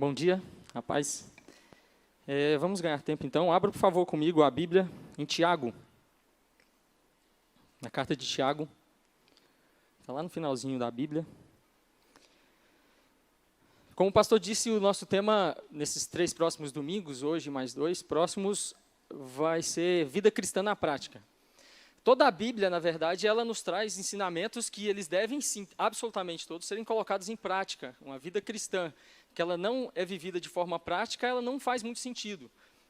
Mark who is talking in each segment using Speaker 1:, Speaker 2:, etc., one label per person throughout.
Speaker 1: Bom dia, rapaz. Vamos ganhar tempo, então. Abra, por favor, comigo a Bíblia em Tiago. Na carta de Tiago. Está lá no finalzinho da Bíblia. Como o pastor disse, o nosso tema, nesses 3 próximos domingos, hoje mais 2 próximos, vai ser vida cristã na prática. Toda a Bíblia, na verdade, ela nos traz ensinamentos que eles devem, sim, absolutamente todos, serem colocados em prática. Uma vida cristã, que ela não é vivida de forma prática, ela não faz muito sentido.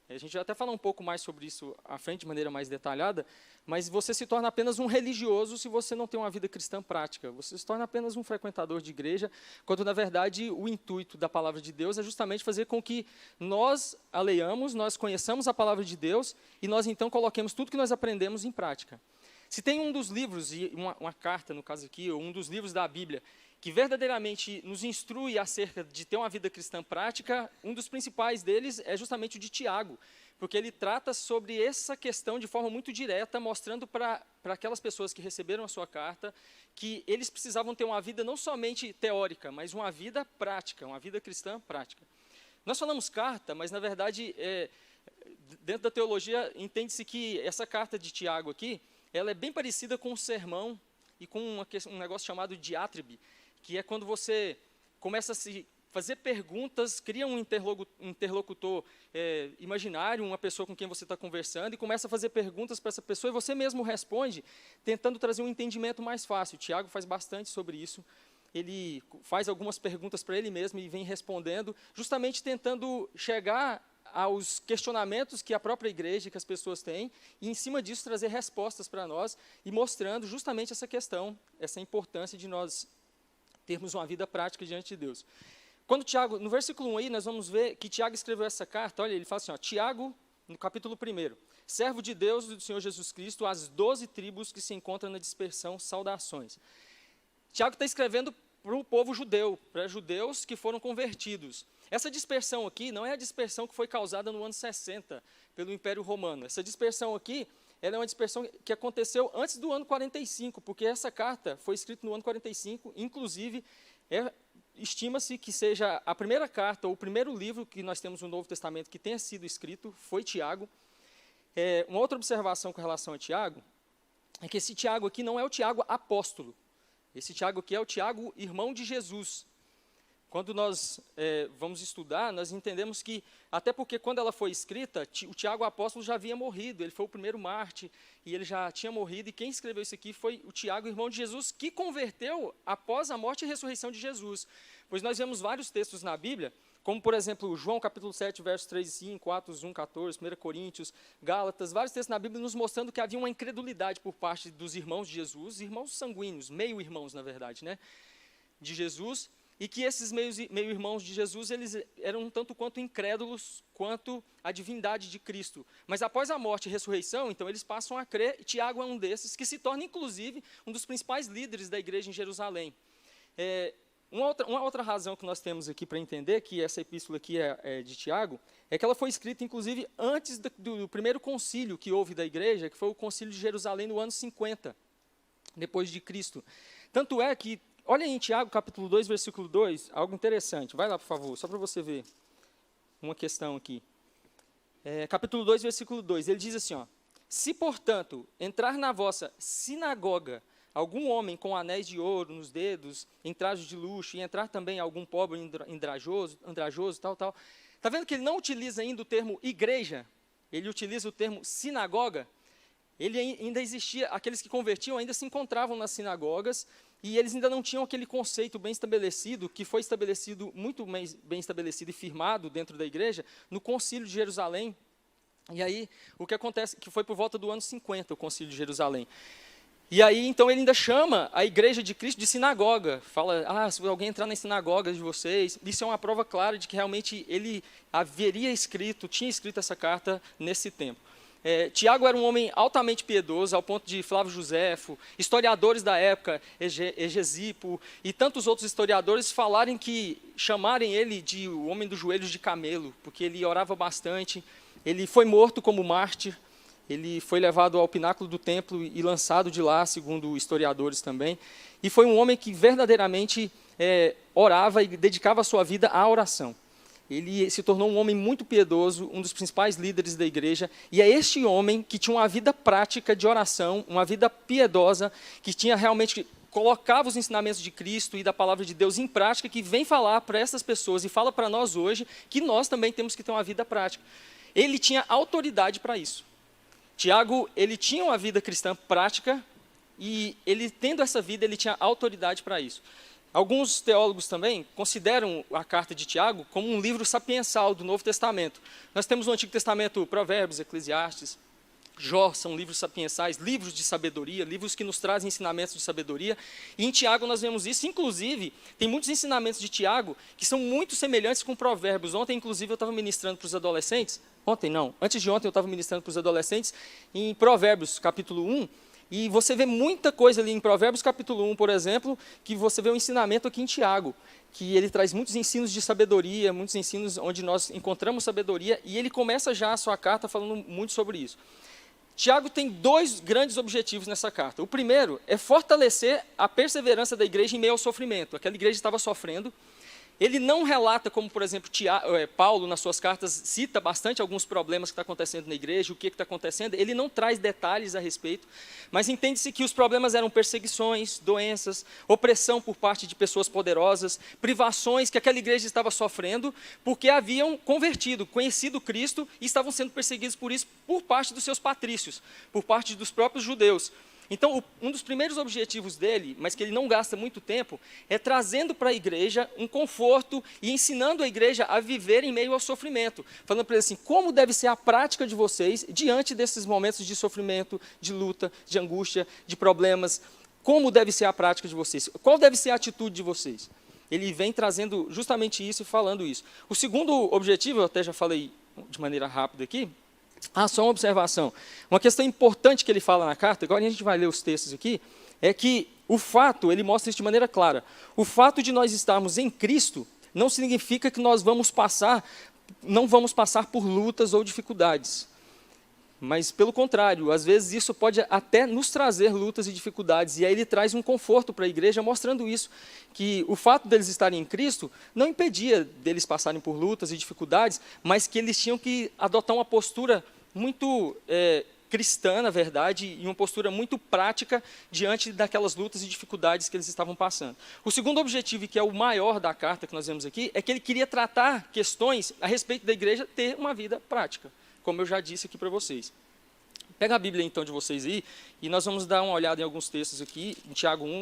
Speaker 1: A gente vai até falar um pouco mais sobre isso à frente, de maneira mais detalhada, mas você se torna apenas um religioso se você não tem uma vida cristã prática. Você se torna apenas um frequentador de igreja, quando, na verdade, o intuito da palavra de Deus é justamente fazer com que nós a leiamos, nós conheçamos a palavra de Deus e nós, então, coloquemos tudo que nós aprendemos em prática. Se tem um dos livros, e uma carta, no caso aqui, ou um dos livros da Bíblia, que verdadeiramente nos instrui acerca de ter uma vida cristã prática, um dos principais deles é justamente o de Tiago, porque ele trata sobre essa questão de forma muito direta, mostrando para aquelas pessoas que receberam a sua carta, que eles precisavam ter uma vida não somente teórica, mas uma vida prática, uma vida cristã prática. Nós falamos carta, mas na verdade, dentro da teologia, entende-se que essa carta de Tiago aqui, ela é bem parecida com um sermão e com um negócio chamado diátribe, que é quando você começa a se fazer perguntas, cria um interlocutor imaginário, uma pessoa com quem você está conversando, e começa a fazer perguntas para essa pessoa, e você mesmo responde, tentando trazer um entendimento mais fácil. O Tiago faz bastante sobre isso. Ele faz algumas perguntas para ele mesmo e vem respondendo, justamente tentando chegar aos questionamentos que a própria igreja, que as pessoas têm, e em cima disso trazer respostas para nós, e mostrando justamente essa questão, essa importância de nós termos uma vida prática diante de Deus. Quando Tiago, no versículo 1 aí, nós vamos ver que Tiago escreveu essa carta, olha, ele fala assim, ó, Tiago, no capítulo 1, servo de Deus e do Senhor Jesus Cristo, às 12 tribos que se encontram na dispersão, saudações. Tiago está escrevendo para o povo judeu, para judeus que foram convertidos. Essa dispersão aqui não é a dispersão que foi causada no ano 60 pelo Império Romano. Essa dispersão aqui, ela é uma dispersão que aconteceu antes do ano 45, porque essa carta foi escrita no ano 45, inclusive, estima-se que seja a primeira carta, ou o primeiro livro que nós temos no Novo Testamento que tenha sido escrito, foi Tiago. Uma outra observação com relação a Tiago, é que esse Tiago aqui não é o Tiago apóstolo. Esse Tiago aqui é o Tiago, irmão de Jesus. Quando nós vamos estudar, nós entendemos que, até porque quando ela foi escrita, o Tiago apóstolo já havia morrido, ele foi o primeiro mártir, e ele já tinha morrido, e quem escreveu isso aqui foi o Tiago, irmão de Jesus, que converteu após a morte e ressurreição de Jesus. Pois nós vemos vários textos na Bíblia, como, por exemplo, João capítulo 7, versos 3 e 5, Atos 1, 14, 1 Coríntios, Gálatas, vários textos na Bíblia nos mostrando que havia uma incredulidade por parte dos irmãos de Jesus, irmãos sanguíneos, meio-irmãos, na verdade, né, de Jesus, e que esses meio-irmãos de Jesus, eles eram tanto quanto incrédulos, quanto a divindade de Cristo. Mas após a morte e ressurreição, então eles passam a crer, e Tiago é um desses, que se torna, inclusive, um dos principais líderes da igreja em Jerusalém. Uma outra razão que nós temos aqui para entender que essa epístola aqui é de Tiago, é que ela foi escrita, inclusive, antes do primeiro concílio que houve da igreja, que foi o concílio de Jerusalém no ano 50, depois de Cristo. Tanto é que, olha aí em Tiago, capítulo 2, versículo 2, algo interessante. Vai lá, por favor, só para você ver uma questão aqui. Capítulo 2, versículo 2, ele diz assim, ó, se, portanto, entrar na vossa sinagoga algum homem com anéis de ouro nos dedos, em trajes de luxo, e entrar também algum pobre andrajoso, tal. Está vendo que ele não utiliza ainda o termo igreja, ele utiliza o termo sinagoga? Ele ainda existia, aqueles que convertiam ainda se encontravam nas sinagogas, e eles ainda não tinham aquele conceito bem estabelecido, que foi estabelecido, muito bem estabelecido e firmado dentro da igreja, no concílio de Jerusalém. E aí, o que acontece, que foi por volta do ano 50, o concílio de Jerusalém. E aí, então, ele ainda chama a igreja de Cristo de sinagoga. Fala, se alguém entrar nas sinagogas de vocês, isso é uma prova clara de que realmente ele tinha escrito essa carta nesse tempo. Tiago era um homem altamente piedoso, ao ponto de Flávio Joséfo, historiadores da época, Egesipo, e tantos outros historiadores chamarem ele de o homem dos joelhos de camelo, porque ele orava bastante. Ele foi morto como mártir, ele foi levado ao pináculo do templo e lançado de lá, segundo historiadores também. E foi um homem que verdadeiramente orava e dedicava a sua vida à oração. ele se tornou um homem muito piedoso, um dos principais líderes da igreja, e é este homem que tinha uma vida prática de oração, uma vida piedosa, que tinha realmente, colocava os ensinamentos de Cristo e da palavra de Deus em prática, que vem falar para essas pessoas e fala para nós hoje, que nós também temos que ter uma vida prática. Ele tinha autoridade para isso. Tiago, ele tinha uma vida cristã prática, e ele, tendo essa vida, ele tinha autoridade para isso. Alguns teólogos também consideram a carta de Tiago como um livro sapiensal do Novo Testamento. Nós temos no Antigo Testamento Provérbios, Eclesiastes, Jó, são livros sapiensais, livros de sabedoria, livros que nos trazem ensinamentos de sabedoria. E em Tiago nós vemos isso. Inclusive, tem muitos ensinamentos de Tiago que são muito semelhantes com Provérbios. Ontem, inclusive, eu estava ministrando para os adolescentes. Ontem não, antes de ontem eu estava ministrando para os adolescentes em Provérbios, capítulo 1. E você vê muita coisa ali em Provérbios capítulo 1, por exemplo, que você vê um ensinamento aqui em Tiago, que ele traz muitos ensinos de sabedoria, muitos ensinos onde nós encontramos sabedoria, e ele começa já a sua carta falando muito sobre isso. Tiago tem dois grandes objetivos nessa carta. O primeiro é fortalecer a perseverança da igreja em meio ao sofrimento. Aquela igreja estava sofrendo. Ele não relata, como, por exemplo, Paulo, nas suas cartas, cita bastante alguns problemas que estão acontecendo na igreja, o que está acontecendo. Ele não traz detalhes a respeito, mas entende-se que os problemas eram perseguições, doenças, opressão por parte de pessoas poderosas, privações que aquela igreja estava sofrendo, porque haviam convertido, conhecido Cristo, e estavam sendo perseguidos por isso, por parte dos seus patrícios, por parte dos próprios judeus. Então, um dos primeiros objetivos dele, mas que ele não gasta muito tempo, é trazendo para a igreja um conforto e ensinando a igreja a viver em meio ao sofrimento. Falando para ele assim, como deve ser a prática de vocês diante desses momentos de sofrimento, de luta, de angústia, de problemas. Como deve ser a prática de vocês? Qual deve ser a atitude de vocês? Ele vem trazendo justamente isso e falando isso. O segundo objetivo, eu até já falei de maneira rápida aqui, só uma observação. Uma questão importante que ele fala na carta, agora a gente vai ler os textos aqui, é que o fato, ele mostra isso de maneira clara, o fato de nós estarmos em Cristo não significa que nós não vamos passar por lutas ou dificuldades. Mas, pelo contrário, às vezes isso pode até nos trazer lutas e dificuldades, e aí ele traz um conforto para a igreja, mostrando isso, que o fato deles estarem em Cristo não impedia deles passarem por lutas e dificuldades, mas que eles tinham que adotar uma postura muito cristã, na verdade, e uma postura muito prática diante daquelas lutas e dificuldades que eles estavam passando. O segundo objetivo, que é o maior da carta que nós vemos aqui, é que ele queria tratar questões a respeito da igreja ter uma vida prática, como eu já disse aqui para vocês. Pega a Bíblia, então, de vocês aí, e nós vamos dar uma olhada em alguns textos aqui, em Tiago 1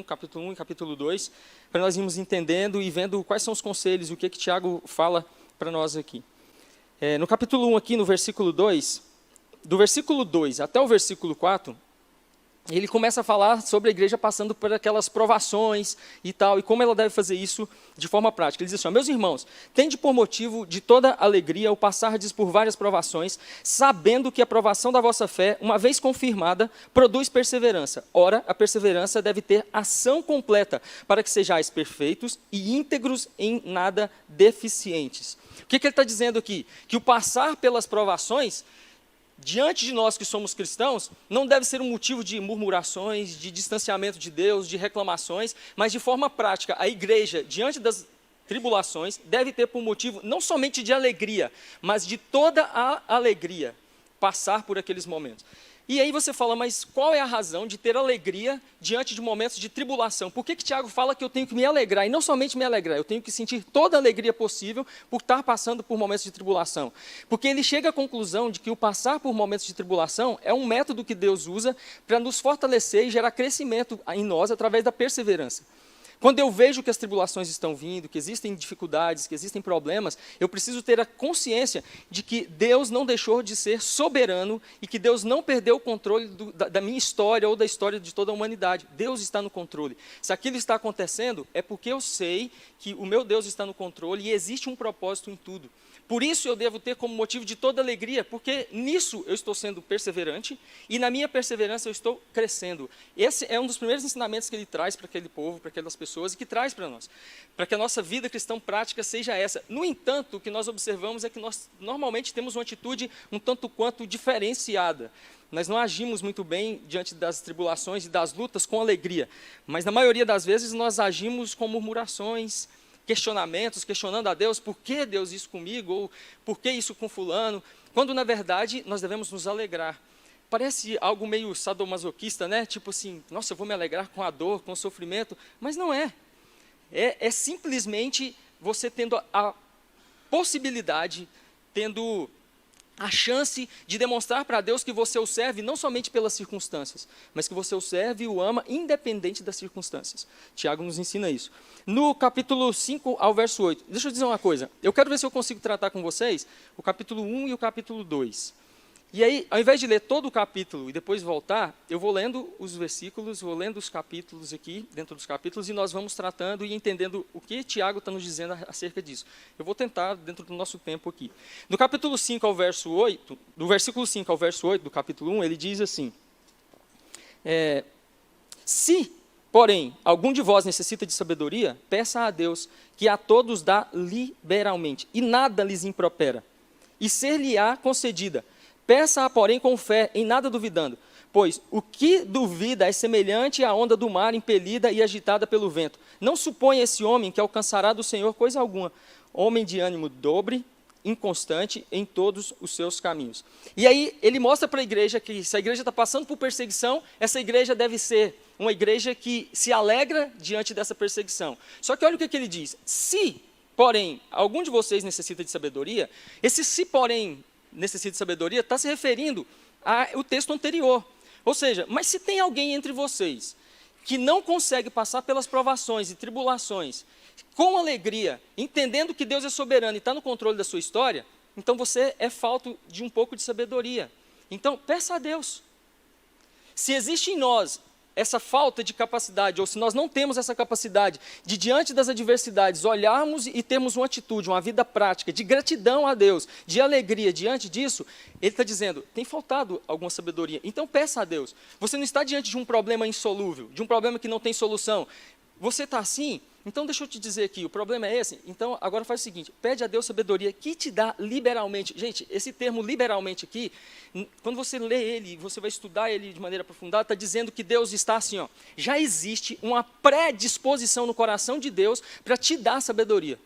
Speaker 1: e capítulo 2, para nós irmos entendendo e vendo quais são os conselhos, o que Tiago fala para nós aqui. No capítulo 1 aqui, no versículo 2, do versículo 2 até o versículo 4, ele começa a falar sobre a igreja passando por aquelas provações e tal, e como ela deve fazer isso de forma prática. Ele diz assim, meus irmãos, tende por motivo de toda alegria o passardes por várias provações, sabendo que a provação da vossa fé, uma vez confirmada, produz perseverança. Ora, a perseverança deve ter ação completa, para que sejais perfeitos e íntegros em nada deficientes. O que ele está dizendo aqui? Que o passar pelas provações, diante de nós que somos cristãos, não deve ser um motivo de murmurações, de distanciamento de Deus, de reclamações, mas de forma prática, a igreja, diante das tribulações, deve ter por motivo não somente de alegria, mas de toda a alegria, passar por aqueles momentos. E aí você fala, mas qual é a razão de ter alegria diante de momentos de tribulação? Por que Tiago fala que eu tenho que me alegrar? E não somente me alegrar, eu tenho que sentir toda a alegria possível por estar passando por momentos de tribulação. Porque ele chega à conclusão de que o passar por momentos de tribulação é um método que Deus usa para nos fortalecer e gerar crescimento em nós através da perseverança. Quando eu vejo que as tribulações estão vindo, que existem dificuldades, que existem problemas, eu preciso ter a consciência de que Deus não deixou de ser soberano e que Deus não perdeu o controle da minha história ou da história de toda a humanidade. Deus está no controle. Se aquilo está acontecendo, é porque eu sei que o meu Deus está no controle e existe um propósito em tudo. Por isso eu devo ter como motivo de toda alegria, porque nisso eu estou sendo perseverante e na minha perseverança eu estou crescendo. Esse é um dos primeiros ensinamentos que ele traz para aquele povo, para aquelas pessoas e que traz para nós, para que a nossa vida cristã prática seja essa. No entanto, o que nós observamos é que nós normalmente temos uma atitude um tanto quanto diferenciada. Nós não agimos muito bem diante das tribulações e das lutas com alegria, mas na maioria das vezes nós agimos com murmurações, questionamentos, questionando a Deus, por que Deus isso comigo, ou por que isso com fulano, quando na verdade nós devemos nos alegrar. Parece algo meio sadomasoquista, né? Tipo assim, nossa, eu vou me alegrar com a dor, com o sofrimento, mas não é. É simplesmente você tendo a possibilidade, tendo a chance de demonstrar para Deus que você o serve não somente pelas circunstâncias, mas que você o serve e o ama independente das circunstâncias. Tiago nos ensina isso. No capítulo 5 ao verso 8, deixa eu dizer uma coisa, eu quero ver se eu consigo tratar com vocês o capítulo 1 e o capítulo 2. E aí, ao invés de ler todo o capítulo e depois voltar, eu vou lendo os versículos, vou lendo os capítulos aqui, dentro dos capítulos, e nós vamos tratando e entendendo o que Tiago está nos dizendo acerca disso. Eu vou tentar dentro do nosso tempo aqui. No capítulo 5 ao verso 8, do versículo 5 ao verso 8 do capítulo 1, ele diz assim, se, porém, algum de vós necessita de sabedoria, peça a Deus, que a todos dá liberalmente, e nada lhes impropera, e ser-lhe-á concedida. Peça-a, porém, com fé, em nada duvidando, pois o que duvida é semelhante à onda do mar impelida e agitada pelo vento. Não suponha esse homem que alcançará do Senhor coisa alguma. Homem de ânimo dobre, inconstante em todos os seus caminhos. E aí ele mostra para a igreja que se a igreja está passando por perseguição, essa igreja deve ser uma igreja que se alegra diante dessa perseguição. Só que olha o que ele diz. Se, porém, algum de vocês necessita de sabedoria, esse se, porém, necessita de sabedoria, está se referindo ao texto anterior. Ou seja, mas se tem alguém entre vocês que não consegue passar pelas provações e tribulações com alegria, entendendo que Deus é soberano e está no controle da sua história, então você é falto de um pouco de sabedoria. Então, peça a Deus. Se existe em nós essa falta de capacidade, ou se nós não temos essa capacidade de, diante das adversidades, olharmos e termos uma atitude, uma vida prática, de gratidão a Deus, de alegria diante disso, ele está dizendo, tem faltado alguma sabedoria. Então peça a Deus. Você não está diante de um problema insolúvel, de um problema que não tem solução. Você está assim? Então deixa eu te dizer aqui, o problema é esse. Então agora faz o seguinte, pede a Deus sabedoria que te dá liberalmente. Gente, esse termo liberalmente aqui, quando você lê ele, você vai estudar ele de maneira aprofundada, está dizendo que Deus está assim, ó, já existe uma predisposição no coração de Deus para te dar sabedoria.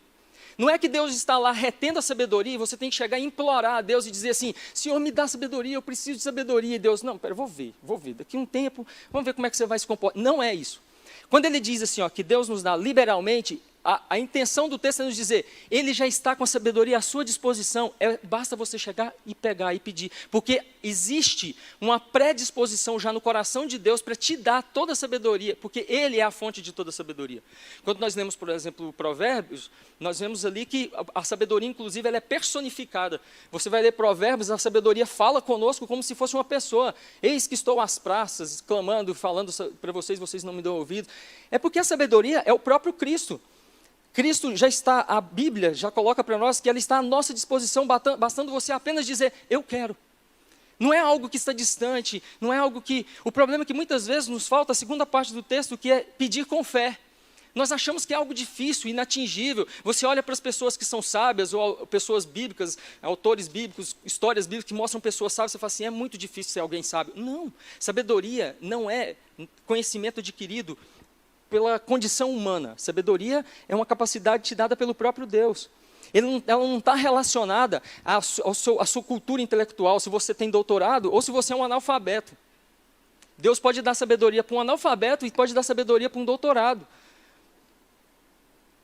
Speaker 1: Não é que Deus está lá retendo a sabedoria e você tem que chegar e implorar a Deus e dizer assim, Senhor, me dá sabedoria, eu preciso de sabedoria. E Deus, não, pera, vou ver, daqui a um tempo, vamos ver como é que você vai se comportar. Não é isso. Quando ele diz assim, ó, que Deus nos dá liberalmente, a intenção do texto é nos dizer, ele já está com a sabedoria à sua disposição, basta você chegar e pegar e pedir, porque existe uma predisposição já no coração de Deus para te dar toda a sabedoria, porque ele é a fonte de toda a sabedoria. Quando nós lemos, por exemplo, Provérbios, nós vemos ali que a sabedoria, inclusive, ela é personificada. Você vai ler Provérbios, a sabedoria fala conosco como se fosse uma pessoa. Eis que estou às praças, clamando, falando para vocês, vocês não me dão ouvido. É porque a sabedoria é o próprio Cristo. Cristo já está, a Bíblia já coloca para nós que ela está à nossa disposição, bastando você apenas dizer, eu quero. Não é algo que está distante, não é algo que... O problema é que muitas vezes nos falta a segunda parte do texto, que é pedir com fé. Nós achamos que é algo difícil, inatingível. Você olha para as pessoas que são sábias, ou pessoas bíblicas, autores bíblicos, histórias bíblicas que mostram pessoas sábias, você fala assim, é muito difícil ser alguém sábio. Não, sabedoria não é conhecimento adquirido pela condição humana. Sabedoria é uma capacidade te dada pelo próprio Deus. Ela não está relacionada à sua cultura intelectual, se você tem doutorado ou se você é um analfabeto. Deus pode dar sabedoria para um analfabeto e pode dar sabedoria para um doutorado.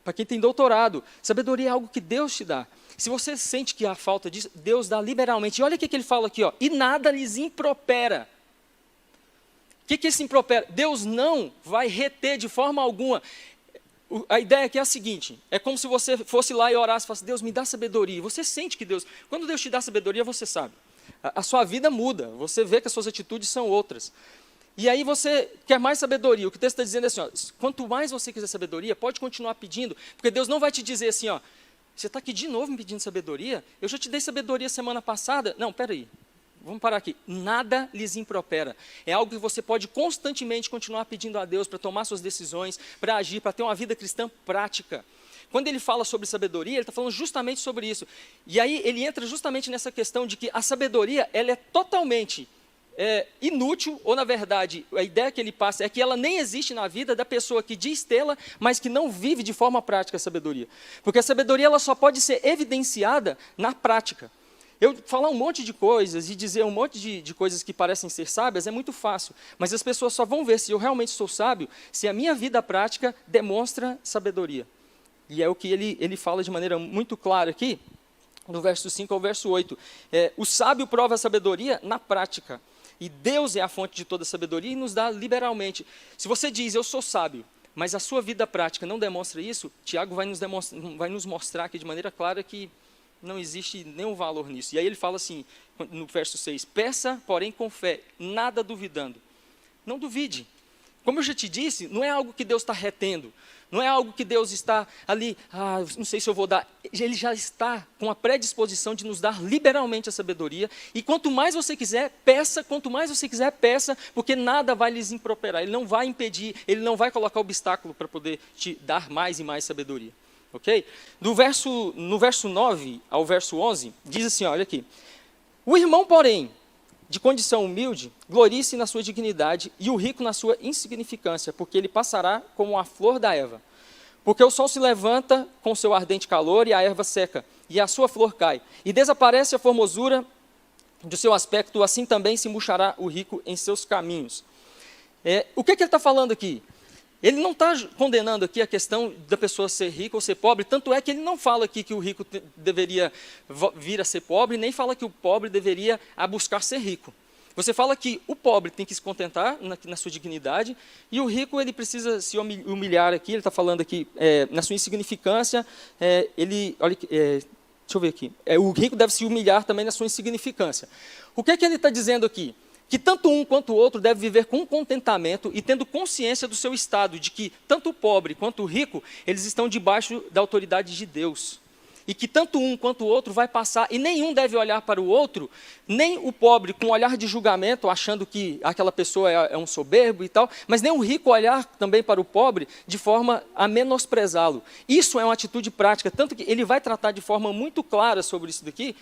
Speaker 1: Para quem tem doutorado, sabedoria é algo que Deus te dá. Se você sente que há falta disso, Deus dá liberalmente. E olha o que ele fala aqui, ó, e nada lhes impropera. O que é esse impropera? Deus não vai reter de forma alguma. A ideia aqui é a seguinte, é como se você fosse lá e orasse e falasse, Deus, me dá sabedoria. Você sente que Deus, quando Deus te dá sabedoria, você sabe. A sua vida muda, você vê que as suas atitudes são outras. E aí você quer mais sabedoria. O que o texto está dizendo é assim, ó, quanto mais você quiser sabedoria, pode continuar pedindo, porque Deus não vai te dizer assim, ó, você está aqui de novo me pedindo sabedoria? Eu já te dei sabedoria semana passada. Não, peraí. Vamos parar aqui. Nada lhes impropera. É algo que você pode constantemente continuar pedindo a Deus para tomar suas decisões, para agir, para ter uma vida cristã prática. Quando ele fala sobre sabedoria, ele está falando justamente sobre isso. E aí ele entra justamente nessa questão de que a sabedoria, ela é totalmente inútil, ou na verdade, a ideia que ele passa é que ela nem existe na vida da pessoa que diz tê-la, mas que não vive de forma prática a sabedoria. Porque a sabedoria ela só pode ser evidenciada na prática. Eu falar um monte de coisas e dizer um monte de coisas que parecem ser sábias é muito fácil, mas as pessoas só vão ver se eu realmente sou sábio se a minha vida prática demonstra sabedoria. E é o que ele fala de maneira muito clara aqui, do verso 5 ao verso 8. O sábio prova a sabedoria na prática, e Deus é a fonte de toda sabedoria e nos dá liberalmente. Se você diz, eu sou sábio, mas a sua vida prática não demonstra isso, Tiago vai nos mostrar aqui de maneira clara que não existe nenhum valor nisso. E aí ele fala assim, no verso 6, peça, porém, com fé, nada duvidando. Não duvide. Como eu já te disse, não é algo que Deus está retendo. Não é algo que Deus está ali, não sei se eu vou dar. Ele já está com a predisposição de nos dar liberalmente a sabedoria. E quanto mais você quiser, peça. Quanto mais você quiser, peça. Porque nada vai lhes improperar. Ele não vai impedir, ele não vai colocar obstáculo para poder te dar mais e mais sabedoria. Ok? No verso 9 ao verso 11, diz assim, olha aqui. O irmão, porém, de condição humilde, glorie-se na sua dignidade e o rico na sua insignificância, porque ele passará como a flor da erva. Porque o sol se levanta com seu ardente calor e a erva seca, e a sua flor cai. E desaparece a formosura do seu aspecto, assim também se murchará o rico em seus caminhos. O que ele está falando aqui? Ele não está condenando aqui a questão da pessoa ser rica ou ser pobre, tanto é que ele não fala aqui que o rico deveria vir a ser pobre, nem fala que o pobre deveria buscar ser rico. Você fala que o pobre tem que se contentar na sua dignidade, e o rico ele precisa se humilhar aqui, ele está falando aqui na sua insignificância, deixa eu ver aqui, o rico deve se humilhar também na sua insignificância. O que ele está dizendo aqui? Que tanto um quanto o outro deve viver com contentamento e tendo consciência do seu estado, de que tanto o pobre quanto o rico, eles estão debaixo da autoridade de Deus. E que tanto um quanto o outro vai passar, e nenhum deve olhar para o outro, nem o pobre com um olhar de julgamento, achando que aquela pessoa é um soberbo e tal, mas nem o rico olhar também para o pobre de forma a menosprezá-lo. Isso é uma atitude prática, tanto que ele vai tratar de forma muito clara sobre isso daqui,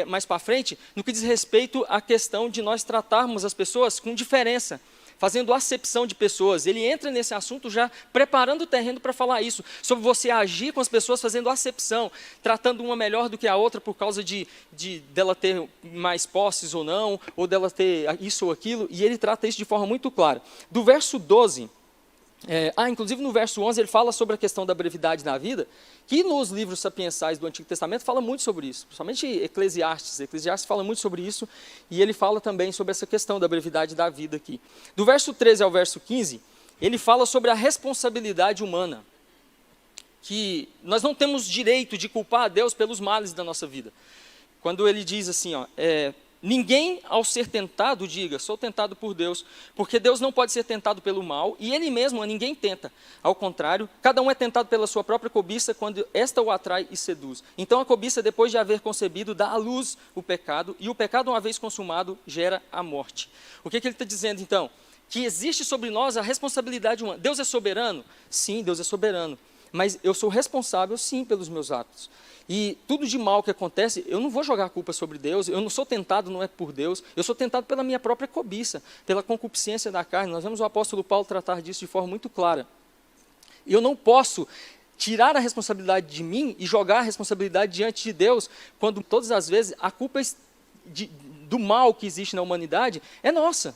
Speaker 1: mais para frente, no que diz respeito à questão de nós tratarmos as pessoas com diferença, fazendo acepção de pessoas. Ele entra nesse assunto já preparando o terreno para falar isso, sobre você agir com as pessoas fazendo acepção, tratando uma melhor do que a outra por causa dela ter mais posses ou não, ou dela ter isso ou aquilo, e ele trata isso de forma muito clara. Do verso 12... inclusive no verso 11 ele fala sobre a questão da brevidade na vida, que nos livros sapiensais do Antigo Testamento fala muito sobre isso, principalmente Eclesiastes fala muito sobre isso, e ele fala também sobre essa questão da brevidade da vida aqui. Do verso 13 ao verso 15, ele fala sobre a responsabilidade humana, que nós não temos direito de culpar a Deus pelos males da nossa vida. Quando ele diz assim, ninguém, ao ser tentado, diga, sou tentado por Deus, porque Deus não pode ser tentado pelo mal, e Ele mesmo a ninguém tenta. Ao contrário, cada um é tentado pela sua própria cobiça, quando esta o atrai e seduz. Então a cobiça, depois de haver concebido, dá à luz o pecado, e o pecado, uma vez consumado, gera a morte. O que ele está dizendo, então? Que existe sobre nós a responsabilidade humana. Deus é soberano? Sim, Deus é soberano. Mas eu sou responsável, sim, pelos meus atos. E tudo de mal que acontece, eu não vou jogar a culpa sobre Deus, eu não sou tentado, não é por Deus, eu sou tentado pela minha própria cobiça, pela concupiscência da carne. Nós vemos o apóstolo Paulo tratar disso de forma muito clara. E eu não posso tirar a responsabilidade de mim e jogar a responsabilidade diante de Deus, quando todas as vezes a culpa do mal que existe na humanidade é nossa.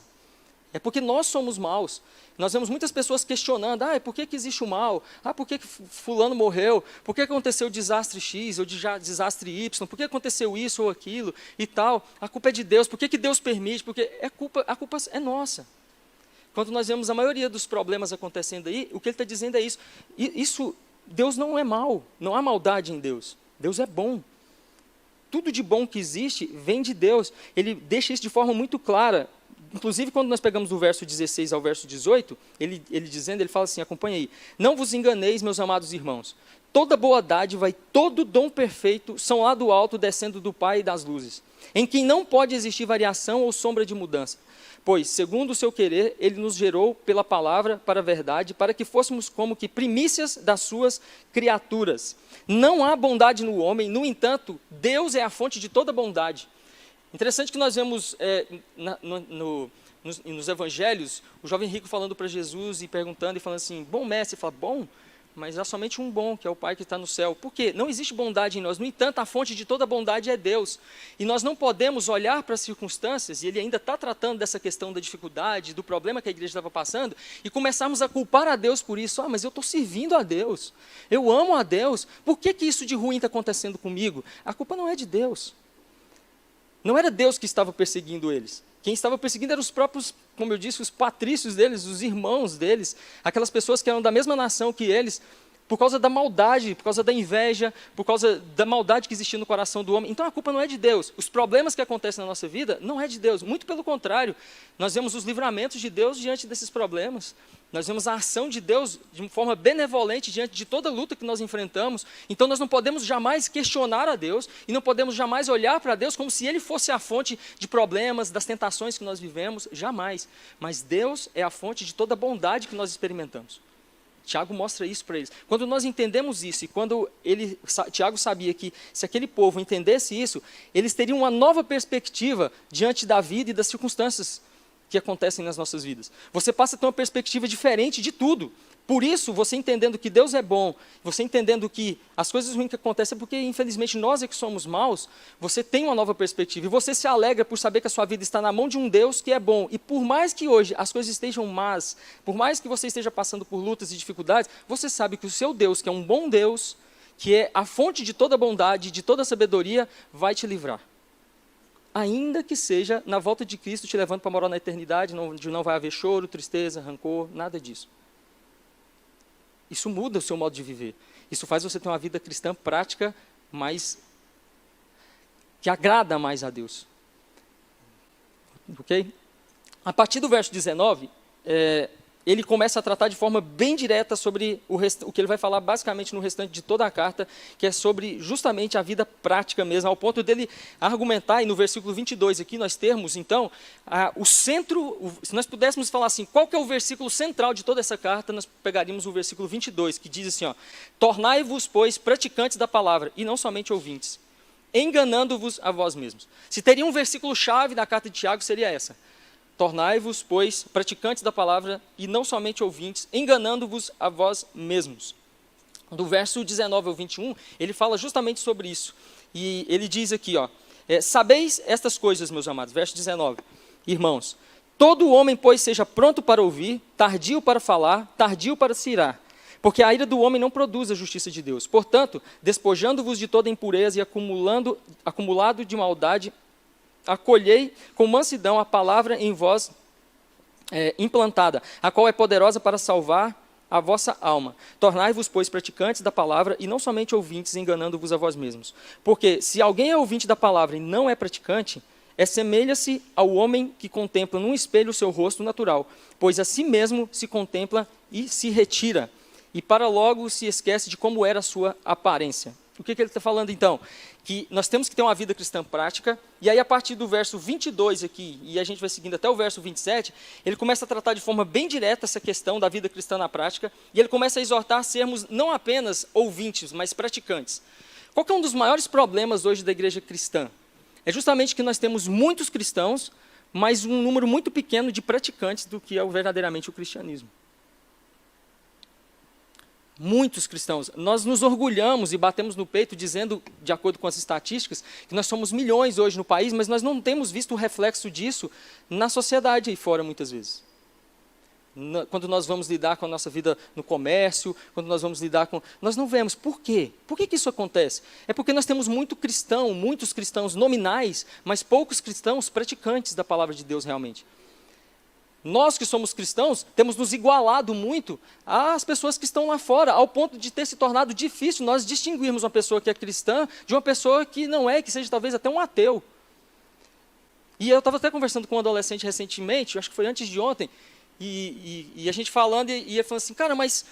Speaker 1: É porque nós somos maus. Nós vemos muitas pessoas questionando, por que existe o mal? Por que fulano morreu? Por que aconteceu o desastre X ou desastre Y? Por que aconteceu isso ou aquilo e tal? A culpa é de Deus. Por que Deus permite? Porque a culpa é nossa. Quando nós vemos a maioria dos problemas acontecendo aí, o que ele está dizendo é isso. Deus não é mau, não há maldade em Deus. Deus é bom. Tudo de bom que existe vem de Deus. Ele deixa isso de forma muito clara. Inclusive, quando nós pegamos do verso 16 ao verso 18, ele fala assim, acompanha aí. Não vos enganeis, meus amados irmãos. Toda boa dádiva e todo dom perfeito são lá do alto, descendo do Pai das luzes, em quem não pode existir variação ou sombra de mudança. Pois, segundo o seu querer, ele nos gerou pela palavra para a verdade, para que fôssemos como que primícias das suas criaturas. Não há bondade no homem, no entanto, Deus é a fonte de toda bondade. Interessante que nós vemos nos evangelhos, o jovem rico falando para Jesus e perguntando e falando assim, bom mestre, ele fala, bom, mas há somente um bom, que é o Pai que está no céu. Por quê? Não existe bondade em nós. No entanto, a fonte de toda bondade é Deus. E nós não podemos olhar para as circunstâncias, e ele ainda está tratando dessa questão da dificuldade, do problema que a igreja estava passando, e começarmos a culpar a Deus por isso. Mas eu estou servindo a Deus, eu amo a Deus, por que isso de ruim está acontecendo comigo? A culpa não é de Deus. Não era Deus que estava perseguindo eles. Quem estava perseguindo eram os próprios, como eu disse, os patrícios deles, os irmãos deles, aquelas pessoas que eram da mesma nação que eles, por causa da maldade, por causa da inveja, por causa da maldade que existia no coração do homem. Então a culpa não é de Deus. Os problemas que acontecem na nossa vida não é de Deus. Muito pelo contrário, nós vemos os livramentos de Deus diante desses problemas. Nós vemos a ação de Deus de uma forma benevolente diante de toda luta que nós enfrentamos. Então nós não podemos jamais questionar a Deus e não podemos jamais olhar para Deus como se Ele fosse a fonte de problemas, das tentações que nós vivemos, jamais. Mas Deus é a fonte de toda a bondade que nós experimentamos. Tiago mostra isso para eles. Quando nós entendemos isso, e quando Tiago sabia que se aquele povo entendesse isso, eles teriam uma nova perspectiva diante da vida e das circunstâncias que acontecem nas nossas vidas. Você passa a ter uma perspectiva diferente de tudo. Por isso, você entendendo que Deus é bom, você entendendo que as coisas ruins que acontecem é porque, infelizmente, nós é que somos maus, você tem uma nova perspectiva. E você se alegra por saber que a sua vida está na mão de um Deus que é bom. E por mais que hoje as coisas estejam más, por mais que você esteja passando por lutas e dificuldades, você sabe que o seu Deus, que é um bom Deus, que é a fonte de toda bondade, de toda sabedoria, vai te livrar. Ainda que seja na volta de Cristo te levando para morar na eternidade, onde não vai haver choro, tristeza, rancor, nada disso. Isso muda o seu modo de viver. Isso faz você ter uma vida cristã prática, que agrada mais a Deus. Ok? A partir do verso 19, ele começa a tratar de forma bem direta sobre o que ele vai falar basicamente no restante de toda a carta, que é sobre justamente a vida prática mesmo, ao ponto dele argumentar, e no versículo 22 aqui nós temos, então, o centro, se nós pudéssemos falar assim, qual que é o versículo central de toda essa carta, nós pegaríamos o versículo 22, que diz assim, tornai-vos, pois, praticantes da palavra, e não somente ouvintes, enganando-vos a vós mesmos. Se teria um versículo-chave da carta de Tiago, seria essa. Tornai-vos, pois, praticantes da palavra e não somente ouvintes, enganando-vos a vós mesmos. Do verso 19 ao 21, ele fala justamente sobre isso. E ele diz aqui, sabeis estas coisas, meus amados, verso 19, irmãos, todo homem, pois, seja pronto para ouvir, tardio para falar, tardio para se irar, porque a ira do homem não produz a justiça de Deus. Portanto, despojando-vos de toda impureza e acumulado de maldade, acolhei com mansidão a palavra em vós implantada, a qual é poderosa para salvar a vossa alma. Tornai-vos, pois, praticantes da palavra e não somente ouvintes, enganando-vos a vós mesmos. Porque se alguém é ouvinte da palavra e não é praticante, semelha-se ao homem que contempla num espelho o seu rosto natural, pois a si mesmo se contempla e se retira, e para logo se esquece de como era a sua aparência. O que ele está falando, então? Que nós temos que ter uma vida cristã prática, e aí a partir do verso 22 aqui, e a gente vai seguindo até o verso 27, ele começa a tratar de forma bem direta essa questão da vida cristã na prática, e ele começa a exortar a sermos não apenas ouvintes, mas praticantes. Qual que é um dos maiores problemas hoje da igreja cristã? É justamente que nós temos muitos cristãos, mas um número muito pequeno de praticantes do que é verdadeiramente o cristianismo. Muitos cristãos, nós nos orgulhamos e batemos no peito dizendo, de acordo com as estatísticas, que nós somos milhões hoje no país, mas nós não temos visto o reflexo disso na sociedade aí fora muitas vezes. Quando nós vamos lidar com a nossa vida no comércio, quando nós vamos lidar com... Nós não vemos. Por quê? Por que isso acontece? É porque nós temos muitos cristãos nominais, mas poucos cristãos praticantes da palavra de Deus realmente. Nós que somos cristãos, temos nos igualado muito às pessoas que estão lá fora, ao ponto de ter se tornado difícil nós distinguirmos uma pessoa que é cristã de uma pessoa que não é, que seja talvez até um ateu. E eu estava até conversando com um adolescente recentemente, acho que foi antes de ontem, e a gente falando, e ele falando assim, cara, mas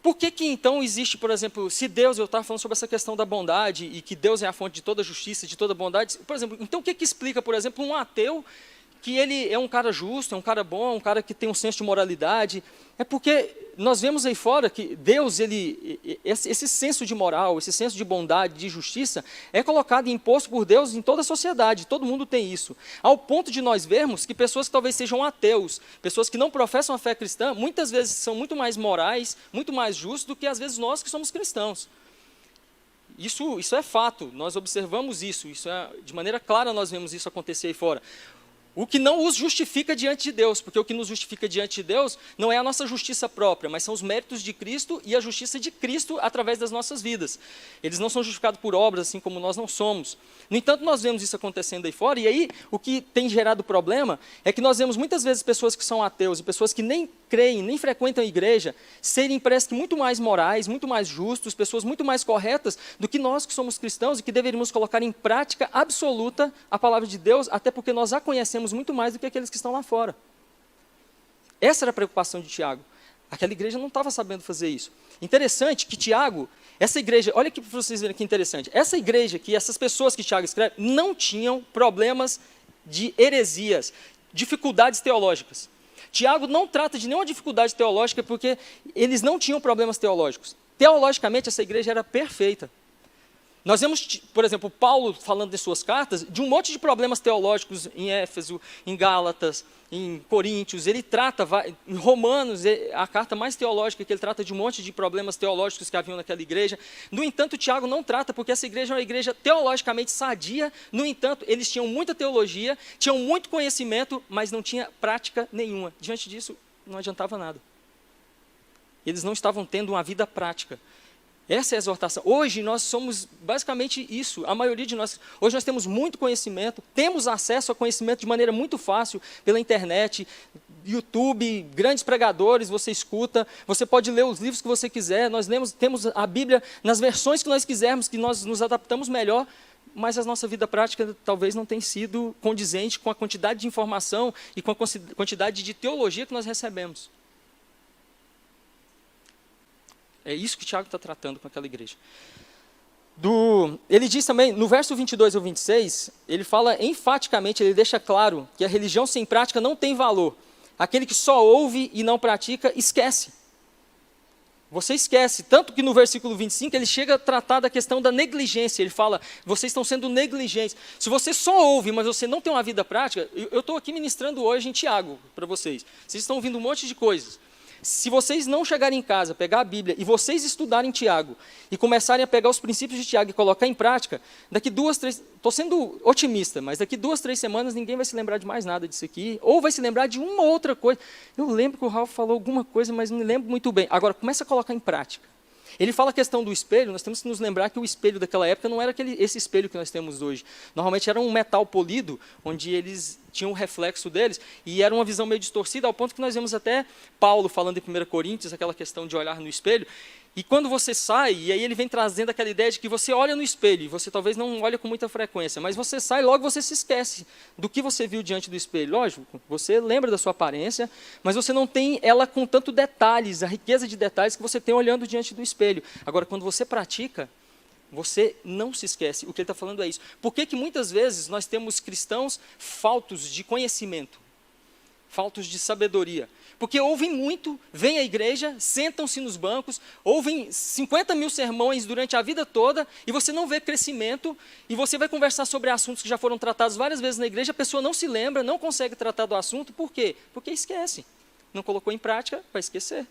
Speaker 1: por que então existe, por exemplo, se Deus, eu estava falando sobre essa questão da bondade, e que Deus é a fonte de toda justiça, de toda bondade, por exemplo, então o que explica, por exemplo, um ateu que ele é um cara justo, é um cara bom, é um cara que tem um senso de moralidade. É porque nós vemos aí fora que Deus, esse senso de moral, esse senso de bondade, de justiça, é colocado e imposto por Deus em toda a sociedade, todo mundo tem isso. Ao ponto de nós vermos que pessoas que talvez sejam ateus, pessoas que não professam a fé cristã, muitas vezes são muito mais morais, muito mais justos do que às vezes nós que somos cristãos. Isso é fato, nós observamos isso, de maneira clara nós vemos isso acontecer aí fora. O que não os justifica diante de Deus, porque o que nos justifica diante de Deus não é a nossa justiça própria, mas são os méritos de Cristo e a justiça de Cristo através das nossas vidas. Eles não são justificados por obras, assim como nós não somos. No entanto, nós vemos isso acontecendo aí fora, e aí o que tem gerado problema é que nós vemos muitas vezes pessoas que são ateus e pessoas que nem creem, nem frequentam a igreja, serem parece que muito mais morais, muito mais justos, pessoas muito mais corretas do que nós que somos cristãos e que deveríamos colocar em prática absoluta a palavra de Deus, até porque nós a conhecemos muito mais do que aqueles que estão lá fora. Essa era a preocupação de Tiago. Aquela igreja não estava sabendo fazer isso. Interessante que Tiago, essa igreja, olha aqui para vocês verem que interessante, essa igreja aqui, essas pessoas que Tiago escreve, não tinham problemas de heresias, dificuldades teológicas. Tiago não trata de nenhuma dificuldade teológica porque eles não tinham problemas teológicos. Teologicamente, essa igreja era perfeita. Nós vemos, por exemplo, Paulo falando de suas cartas, de um monte de problemas teológicos em Éfeso, em Gálatas, em Coríntios. Ele trata, em Romanos, a carta mais teológica, que ele trata de um monte de problemas teológicos que haviam naquela igreja. No entanto, Tiago não trata, porque essa igreja é uma igreja teologicamente sadia. No entanto, eles tinham muita teologia, tinham muito conhecimento, mas não tinha prática nenhuma. Diante disso, não adiantava nada. Eles não estavam tendo uma vida prática. Essa é a exortação. Hoje nós somos basicamente isso, a maioria de nós. Hoje nós temos muito conhecimento, temos acesso a conhecimento de maneira muito fácil, pela internet, YouTube, grandes pregadores, você escuta, você pode ler os livros que você quiser, nós temos a Bíblia nas versões que nós quisermos, que nós nos adaptamos melhor, mas a nossa vida prática talvez não tenha sido condizente com a quantidade de informação e com a quantidade de teologia que nós recebemos. É isso que Tiago está tratando com aquela igreja. Ele diz também, no verso 22 ao 26, ele fala enfaticamente, ele deixa claro que a religião sem prática não tem valor. Aquele que só ouve e não pratica, esquece. Você esquece. Tanto que no versículo 25, ele chega a tratar da questão da negligência. Ele fala, vocês estão sendo negligentes. Se você só ouve, mas você não tem uma vida prática, eu estou aqui ministrando hoje em Tiago para vocês. Vocês estão ouvindo um monte de coisas. Se vocês não chegarem em casa, pegar a Bíblia e vocês estudarem Tiago e começarem a pegar os princípios de Tiago e colocar em prática, daqui 2, 3, estou sendo otimista, mas daqui 2, 3 semanas ninguém vai se lembrar de mais nada disso aqui, ou vai se lembrar de uma outra coisa. Eu lembro que o Ralph falou alguma coisa, mas não me lembro muito bem. Agora, começa a colocar em prática. Ele fala a questão do espelho, nós temos que nos lembrar que o espelho daquela época não era esse espelho que nós temos hoje. Normalmente era um metal polido, onde eles tinham um reflexo deles, e era uma visão meio distorcida, ao ponto que nós vemos até Paulo falando em 1 Coríntios, aquela questão de olhar no espelho, e quando você sai, e aí ele vem trazendo aquela ideia de que você olha no espelho, e você talvez não olha com muita frequência, mas você sai, logo você se esquece do que você viu diante do espelho. Lógico, você lembra da sua aparência, mas você não tem ela com tanto detalhes, a riqueza de detalhes que você tem olhando diante do espelho. Agora, quando você pratica, você não se esquece. O que ele está falando é isso. Por que muitas vezes nós temos cristãos faltos de conhecimento, faltos de sabedoria? Porque ouvem muito, vêm à igreja, sentam-se nos bancos, ouvem 50 mil sermões durante a vida toda, e você não vê crescimento, e você vai conversar sobre assuntos que já foram tratados várias vezes na igreja, a pessoa não se lembra, não consegue tratar do assunto. Por quê? Porque esquece. Não colocou em prática, vai esquecer.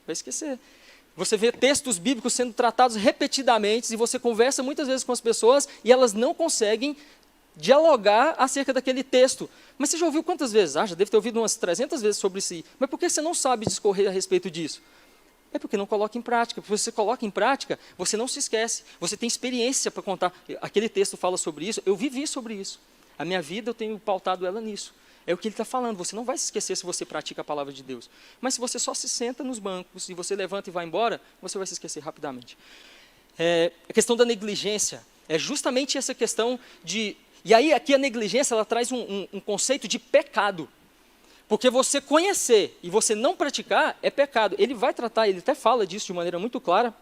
Speaker 1: Vai esquecer. Você vê textos bíblicos sendo tratados repetidamente, e você conversa muitas vezes com as pessoas, e elas não conseguem dialogar acerca daquele texto. Mas você já ouviu quantas vezes? Já deve ter ouvido umas 300 vezes sobre isso. Mas por que você não sabe discorrer a respeito disso? É porque não coloca em prática. Porque você coloca em prática, você não se esquece. Você tem experiência para contar. Aquele texto fala sobre isso, eu vivi sobre isso. A minha vida, eu tenho pautado ela nisso. É o que ele está falando. Você não vai se esquecer se você pratica a palavra de Deus. Mas se você só se senta nos bancos, e você levanta e vai embora, você vai se esquecer rapidamente. A questão da negligência é justamente essa questão de... E aí, aqui a negligência, ela traz um conceito de pecado. Porque você conhecer e você não praticar é pecado. Ele vai tratar, ele até fala disso de maneira muito clara.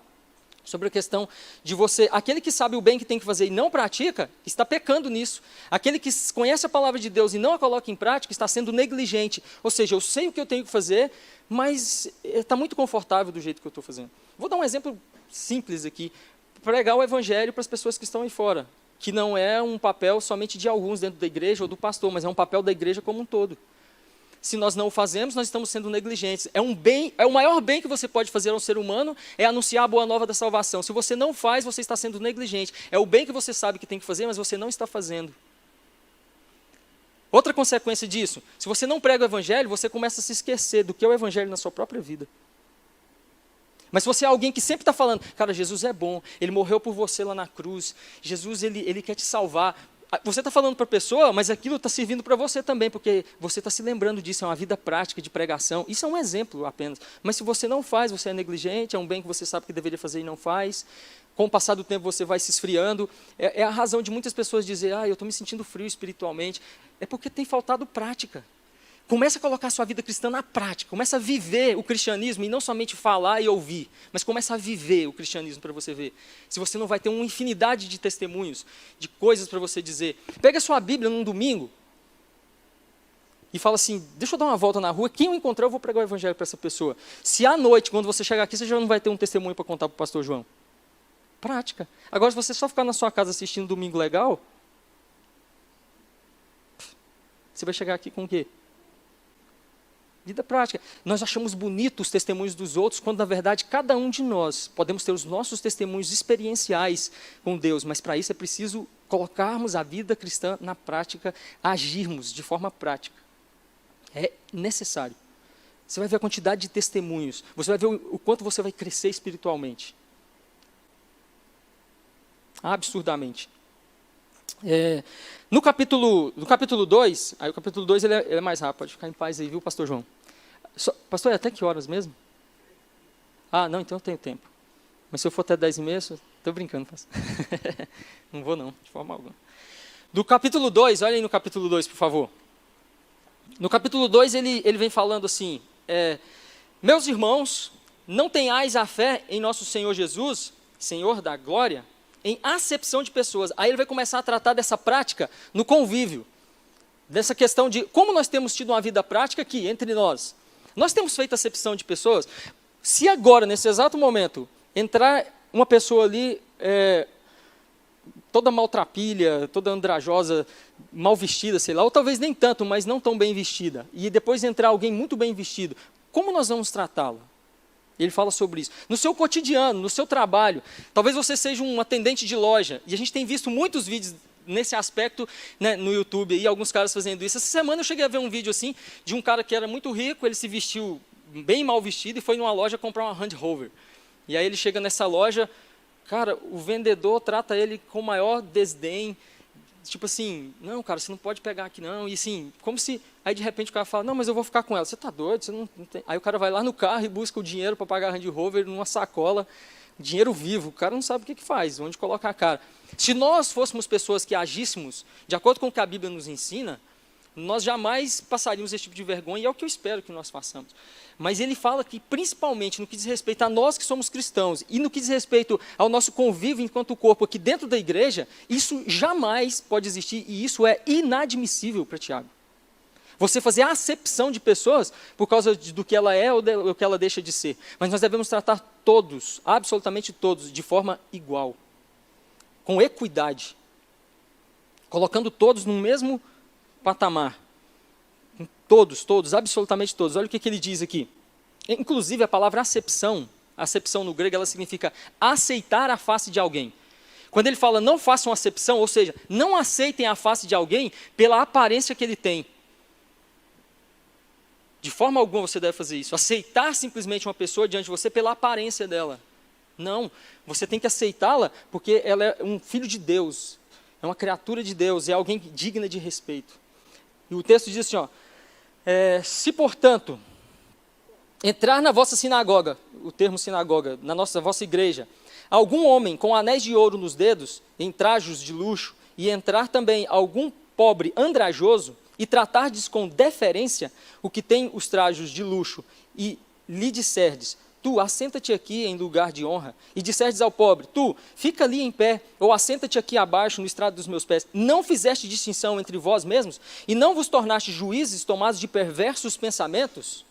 Speaker 1: Sobre a questão de você, aquele que sabe o bem que tem que fazer e não pratica, está pecando nisso. Aquele que conhece a palavra de Deus e não a coloca em prática, está sendo negligente. Ou seja, eu sei o que eu tenho que fazer, mas está muito confortável do jeito que eu estou fazendo. Vou dar um exemplo simples aqui. Pregar o evangelho para as pessoas que estão aí fora, que não é um papel somente de alguns dentro da igreja ou do pastor, mas é um papel da igreja como um todo. Se nós não o fazemos, nós estamos sendo negligentes. É um bem, é o maior bem que você pode fazer a um ser humano, é anunciar a boa nova da salvação. Se você não faz, você está sendo negligente. É o bem que você sabe que tem que fazer, mas você não está fazendo. Outra consequência disso, se você não prega o evangelho, você começa a se esquecer do que é o evangelho na sua própria vida. Mas se você é alguém que sempre está falando, cara, Jesus é bom, Ele morreu por você lá na cruz, Jesus, Ele quer te salvar. Você está falando para a pessoa, mas aquilo está servindo para você também, porque você está se lembrando disso, é uma vida prática de pregação. Isso é um exemplo apenas. Mas se você não faz, você é negligente, é um bem que você sabe que deveria fazer e não faz. Com o passar do tempo você vai se esfriando. É a razão de muitas pessoas dizer, eu estou me sentindo frio espiritualmente. É porque tem faltado prática. Começa a colocar a sua vida cristã na prática, começa a viver o cristianismo e não somente falar e ouvir, mas começa a viver o cristianismo para você ver. Se você não vai ter uma infinidade de testemunhos, de coisas para você dizer. Pega a sua Bíblia num domingo e fala assim, deixa eu dar uma volta na rua, quem eu encontrar eu vou pregar o evangelho para essa pessoa. Se à noite, quando você chegar aqui, você já não vai ter um testemunho para contar para o pastor João. Prática. Agora, se você só ficar na sua casa assistindo Domingo Legal, você vai chegar aqui com o quê? Vida prática. Nós achamos bonito os testemunhos dos outros, quando na verdade cada um de nós podemos ter os nossos testemunhos experienciais com Deus, mas para isso é preciso colocarmos a vida cristã na prática, agirmos de forma prática. É necessário. Você vai ver a quantidade de testemunhos, você vai ver o quanto você vai crescer espiritualmente. Absurdamente. No capítulo 2, aí o capítulo 2 ele é mais rápido, pode ficar em paz aí, viu, pastor João? Pastor, é até que horas mesmo? Não, então eu tenho tempo. Mas se eu for até 10h30, estou brincando, pastor. Não vou não, de forma alguma. Do capítulo 2, olha aí no capítulo 2, por favor. No capítulo 2 ele vem falando assim, meus irmãos, não tenhais a fé em nosso Senhor Jesus, Senhor da glória, em acepção de pessoas. Aí ele vai começar a tratar dessa prática no convívio. Dessa questão de como nós temos tido uma vida prática aqui, entre nós. Nós temos feito acepção de pessoas. Se agora, nesse exato momento, entrar uma pessoa ali, toda maltrapilha, toda andrajosa, mal vestida, sei lá, ou talvez nem tanto, mas não tão bem vestida, e depois entrar alguém muito bem vestido, como nós vamos tratá-lo? Ele fala sobre isso. No seu cotidiano, no seu trabalho, talvez você seja um atendente de loja, e a gente tem visto muitos vídeos nesse aspecto, né, no YouTube, e alguns caras fazendo isso. Essa semana eu cheguei a ver um vídeo assim, de um cara que era muito rico, ele se vestiu bem mal vestido e foi numa loja comprar uma Land Rover. E aí ele chega nessa loja, cara, o vendedor trata ele com o maior desdém, tipo assim, não, cara, você não pode pegar aqui não, e assim, como se, aí de repente o cara fala, não, mas eu vou ficar com ela, você está doido, você não tem... Aí o cara vai lá no carro e busca o dinheiro para pagar a Land Rover numa sacola, dinheiro vivo, o cara não sabe o que faz, onde coloca a cara. Se nós fôssemos pessoas que agíssemos de acordo com o que a Bíblia nos ensina, nós jamais passaríamos esse tipo de vergonha, e é o que eu espero que nós façamos. Mas ele fala que, principalmente no que diz respeito a nós que somos cristãos, e no que diz respeito ao nosso convívio enquanto corpo aqui dentro da igreja, isso jamais pode existir, e isso é inadmissível para Tiago. Você fazer a acepção de pessoas por causa do que ela é ou do que ela deixa de ser. Mas nós devemos tratar todos, absolutamente todos, de forma igual. Com equidade. Colocando todos no mesmo patamar. Todos, absolutamente todos. Olha o que ele diz aqui. Inclusive a palavra acepção no grego, ela significa aceitar a face de alguém. Quando ele fala não façam acepção, ou seja, não aceitem a face de alguém pela aparência que ele tem. De forma alguma você deve fazer isso. Aceitar simplesmente uma pessoa diante de você pela aparência dela. Não, você tem que aceitá-la porque ela é um filho de Deus. É uma criatura de Deus, é alguém digna de respeito. E o texto diz assim, se portanto, entrar na vossa sinagoga, o termo sinagoga, na vossa igreja, algum homem com anéis de ouro nos dedos, em trajos de luxo, e entrar também algum pobre andrajoso, e tratardes com deferência o que tem os trajos de luxo, e lhe disserdes, tu, assenta-te aqui em lugar de honra, e disserdes ao pobre, tu, fica ali em pé, ou assenta-te aqui abaixo no estrado dos meus pés, não fizeste distinção entre vós mesmos, e não vos tornaste juízes tomados de perversos pensamentos?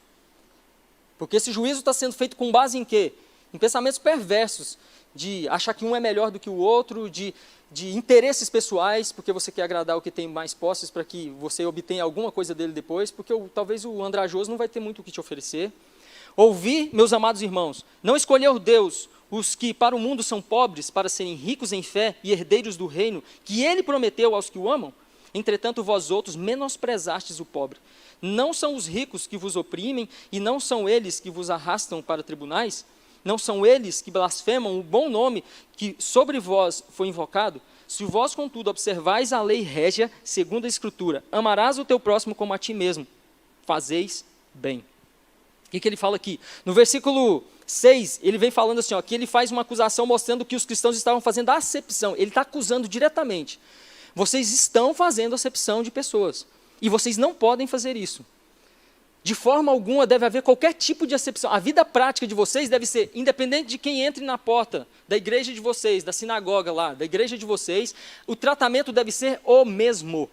Speaker 1: Porque esse juízo está sendo feito com base em quê? Em pensamentos perversos, de achar que um é melhor do que o outro, de interesses pessoais, porque você quer agradar o que tem mais posses para que você obtenha alguma coisa dele depois, porque talvez o andrajoso não vai ter muito o que te oferecer. Ouvi, meus amados irmãos, não escolheu Deus os que para o mundo são pobres, para serem ricos em fé e herdeiros do reino, que ele prometeu aos que o amam? Entretanto, vós outros menosprezastes o pobre. Não são os ricos que vos oprimem, e não são eles que vos arrastam para tribunais? Não são eles que blasfemam o bom nome que sobre vós foi invocado? Se vós, contudo, observais a lei régia, segundo a Escritura, amarás o teu próximo como a ti mesmo, fazeis bem. O que ele fala aqui? No versículo 6, ele vem falando assim, ó, que ele faz uma acusação mostrando que os cristãos estavam fazendo acepção. Ele está acusando diretamente. Vocês estão fazendo acepção de pessoas. E vocês não podem fazer isso. De forma alguma deve haver qualquer tipo de acepção. A vida prática de vocês deve ser, independente de quem entre na porta da igreja de vocês, da sinagoga lá, da igreja de vocês, o tratamento deve ser o mesmo.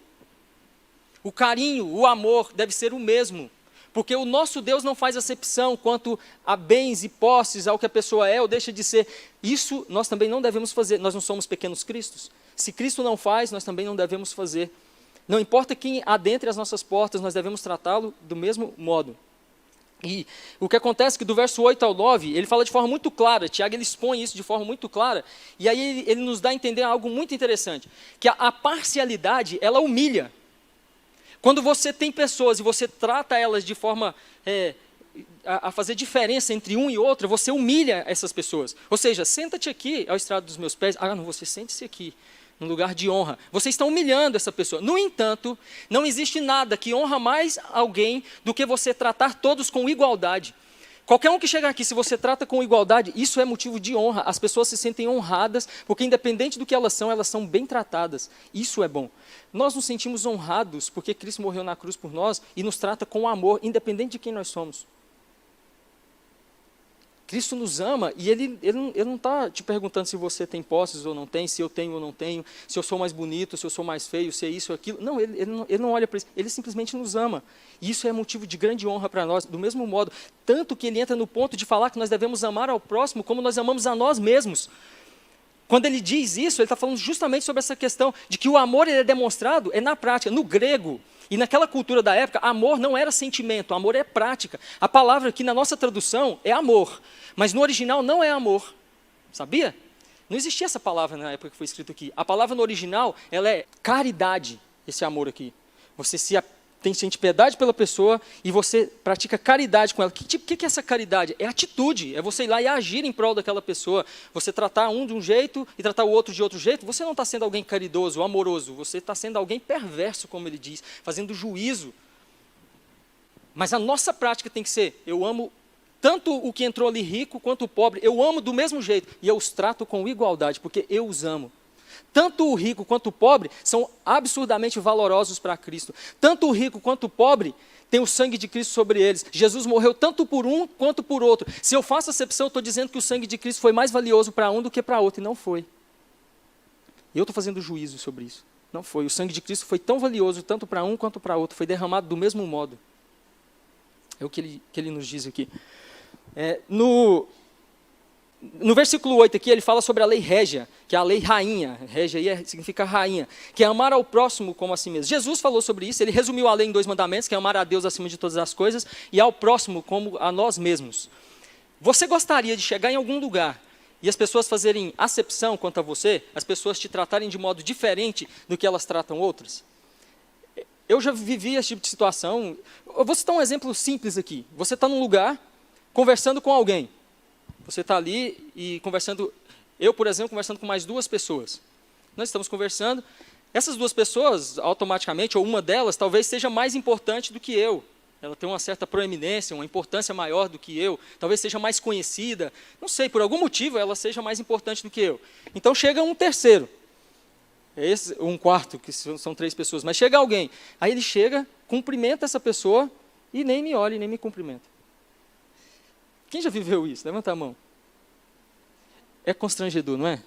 Speaker 1: O carinho, o amor deve ser o mesmo. Porque o nosso Deus não faz acepção quanto a bens e posses, ao que a pessoa é ou deixa de ser. Isso nós também não devemos fazer. Nós não somos pequenos cristos. Se Cristo não faz, nós também não devemos fazer. Não importa quem adentre as nossas portas, nós devemos tratá-lo do mesmo modo. E o que acontece é que do verso 8 ao 9, ele fala de forma muito clara, Tiago ele expõe isso de forma muito clara, e aí ele nos dá a entender algo muito interessante, que a parcialidade, ela humilha. Quando você tem pessoas e você trata elas de forma a fazer diferença entre um e outro, você humilha essas pessoas. Ou seja, senta-te aqui ao estrado dos meus pés, não, você sente-se aqui. No lugar de honra. Vocês estão humilhando essa pessoa. No entanto, não existe nada que honra mais alguém do que você tratar todos com igualdade. Qualquer um que chegar aqui, se você trata com igualdade, isso é motivo de honra. As pessoas se sentem honradas, porque independente do que elas são bem tratadas. Isso é bom. Nós nos sentimos honrados, porque Cristo morreu na cruz por nós e nos trata com amor, independente de quem nós somos. Cristo nos ama e ele não está te perguntando se você tem posses ou não tem, se eu tenho ou não tenho, se eu sou mais bonito, se eu sou mais feio, se é isso ou aquilo. Não, ele não olha para isso, ele simplesmente nos ama. E isso é motivo de grande honra para nós, do mesmo modo. Tanto que ele entra no ponto de falar que nós devemos amar ao próximo como nós amamos a nós mesmos. Quando ele diz isso, ele está falando justamente sobre essa questão de que o amor ele é demonstrado na prática. No grego e naquela cultura da época, amor não era sentimento, amor é prática. A palavra aqui na nossa tradução é amor, mas no original não é amor. Sabia? Não existia essa palavra na época que foi escrito aqui. A palavra no original, ela é caridade, esse amor aqui. Você sente piedade pela pessoa e você pratica caridade com ela. O que é essa caridade? É atitude, é você ir lá e agir em prol daquela pessoa. Você tratar um de um jeito e tratar o outro de outro jeito, você não está sendo alguém caridoso, amoroso, você está sendo alguém perverso, como ele diz, fazendo juízo. Mas a nossa prática tem que ser, eu amo tanto o que entrou ali rico quanto o pobre, eu amo do mesmo jeito e eu os trato com igualdade, porque eu os amo. Tanto o rico quanto o pobre são absurdamente valorosos para Cristo. Tanto o rico quanto o pobre têm o sangue de Cristo sobre eles. Jesus morreu tanto por um quanto por outro. Se eu faço acepção, eu estou dizendo que o sangue de Cristo foi mais valioso para um do que para outro, e não foi. Eu estou fazendo juízo sobre isso. Não foi. O sangue de Cristo foi tão valioso tanto para um quanto para outro. Foi derramado do mesmo modo. É o que ele nos diz aqui. No versículo 8 aqui, ele fala sobre a lei régia, que é a lei rainha. Régia aí significa rainha, que é amar ao próximo como a si mesmo. Jesus falou sobre isso, ele resumiu a lei em 2 mandamentos, que é amar a Deus acima de todas as coisas e ao próximo como a nós mesmos. Você gostaria de chegar em algum lugar e as pessoas fazerem acepção quanto a você, as pessoas te tratarem de modo diferente do que elas tratam outras? Eu já vivi esse tipo de situação. Eu vou citar um exemplo simples aqui. Você está num lugar conversando com alguém. Você está ali e conversando, eu, por exemplo, conversando com mais 2 pessoas. Nós estamos conversando, essas 2 pessoas, automaticamente, ou uma delas, talvez seja mais importante do que eu. Ela tem uma certa proeminência, uma importância maior do que eu, talvez seja mais conhecida, não sei, por algum motivo ela seja mais importante do que eu. Então chega um terceiro, um quarto, que são 3 pessoas, mas chega alguém, aí ele chega, cumprimenta essa pessoa e nem me olha e nem me cumprimenta. Quem já viveu isso? Levanta a mão. É constrangedor, não é?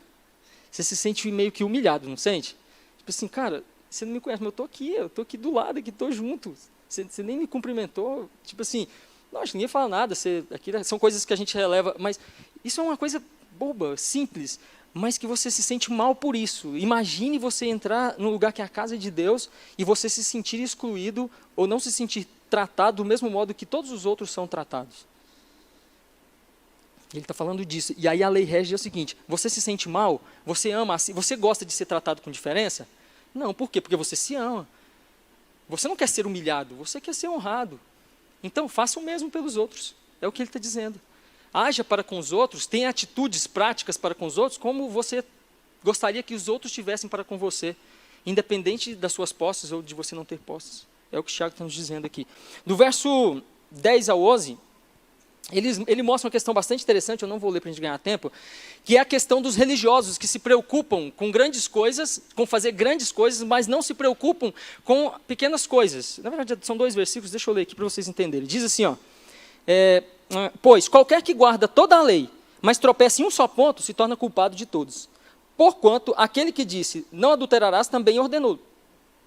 Speaker 1: Você se sente meio que humilhado, não sente? Tipo assim, cara, você não me conhece, mas eu estou aqui do lado, aqui, estou junto. Você nem me cumprimentou. Tipo assim, não, acho que ninguém fala nada. Aqui são coisas que a gente releva, mas isso é uma coisa boba, simples, mas que você se sente mal por isso. Imagine você entrar num lugar que é a casa de Deus e você se sentir excluído ou não se sentir tratado do mesmo modo que todos os outros são tratados. Ele está falando disso. E aí a lei rege é o seguinte: você se sente mal? Você ama assim? Você gosta de ser tratado com diferença? Não, por quê? Porque você se ama. Você não quer ser humilhado, você quer ser honrado. Então, faça o mesmo pelos outros. É o que ele está dizendo. Haja para com os outros, tenha atitudes práticas para com os outros, como você gostaria que os outros tivessem para com você, independente das suas posses ou de você não ter posses. É o que o Tiago está nos dizendo aqui. Do verso 10 ao 11, ele mostra uma questão bastante interessante, eu não vou ler para a gente ganhar tempo, que é a questão dos religiosos que se preocupam com grandes coisas, com fazer grandes coisas, mas não se preocupam com pequenas coisas. Na verdade, são 2 versículos, deixa eu ler aqui para vocês entenderem. Diz assim, pois qualquer que guarda toda a lei, mas tropeça em um só ponto, se torna culpado de todos. Porquanto, aquele que disse, não adulterarás, também ordenou,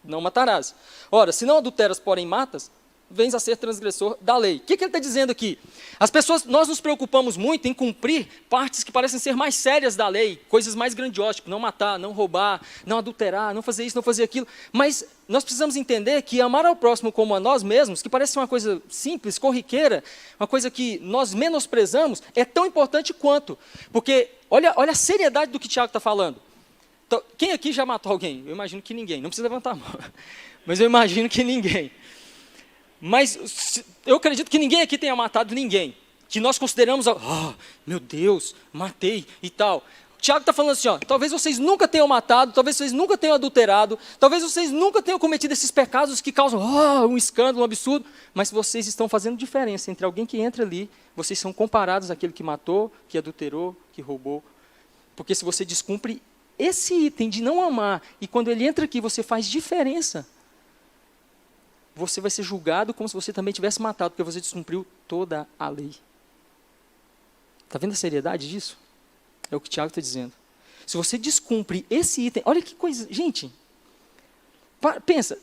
Speaker 1: não matarás. Ora, se não adulteras, porém matas, vens a ser transgressor da lei. O que ele está dizendo aqui? Nós nos preocupamos muito em cumprir partes que parecem ser mais sérias da lei, coisas mais grandiosas, tipo não matar, não roubar, não adulterar, não fazer isso, não fazer aquilo. Mas nós precisamos entender que amar ao próximo como a nós mesmos, que parece uma coisa simples, corriqueira, uma coisa que nós menosprezamos, é tão importante quanto. Porque olha a seriedade do que Tiago está falando. Então, quem aqui já matou alguém? Eu imagino que ninguém. Não precisa levantar a mão. Mas eu imagino que ninguém. Mas eu acredito que ninguém aqui tenha matado ninguém, que nós consideramos, meu Deus, matei e tal. O Tiago está falando assim, talvez vocês nunca tenham matado, talvez vocês nunca tenham adulterado, talvez vocês nunca tenham cometido esses pecados que causam um escândalo, um absurdo, mas vocês estão fazendo diferença entre alguém que entra ali, vocês são comparados àquele que matou, que adulterou, que roubou. Porque se você descumpre esse item de não amar, e quando ele entra aqui você faz diferença, você vai ser julgado como se você também tivesse matado, porque você descumpriu toda a lei. Está vendo a seriedade disso? É o que o Tiago está dizendo. Se você descumpre esse item, olha que coisa, gente, pensa,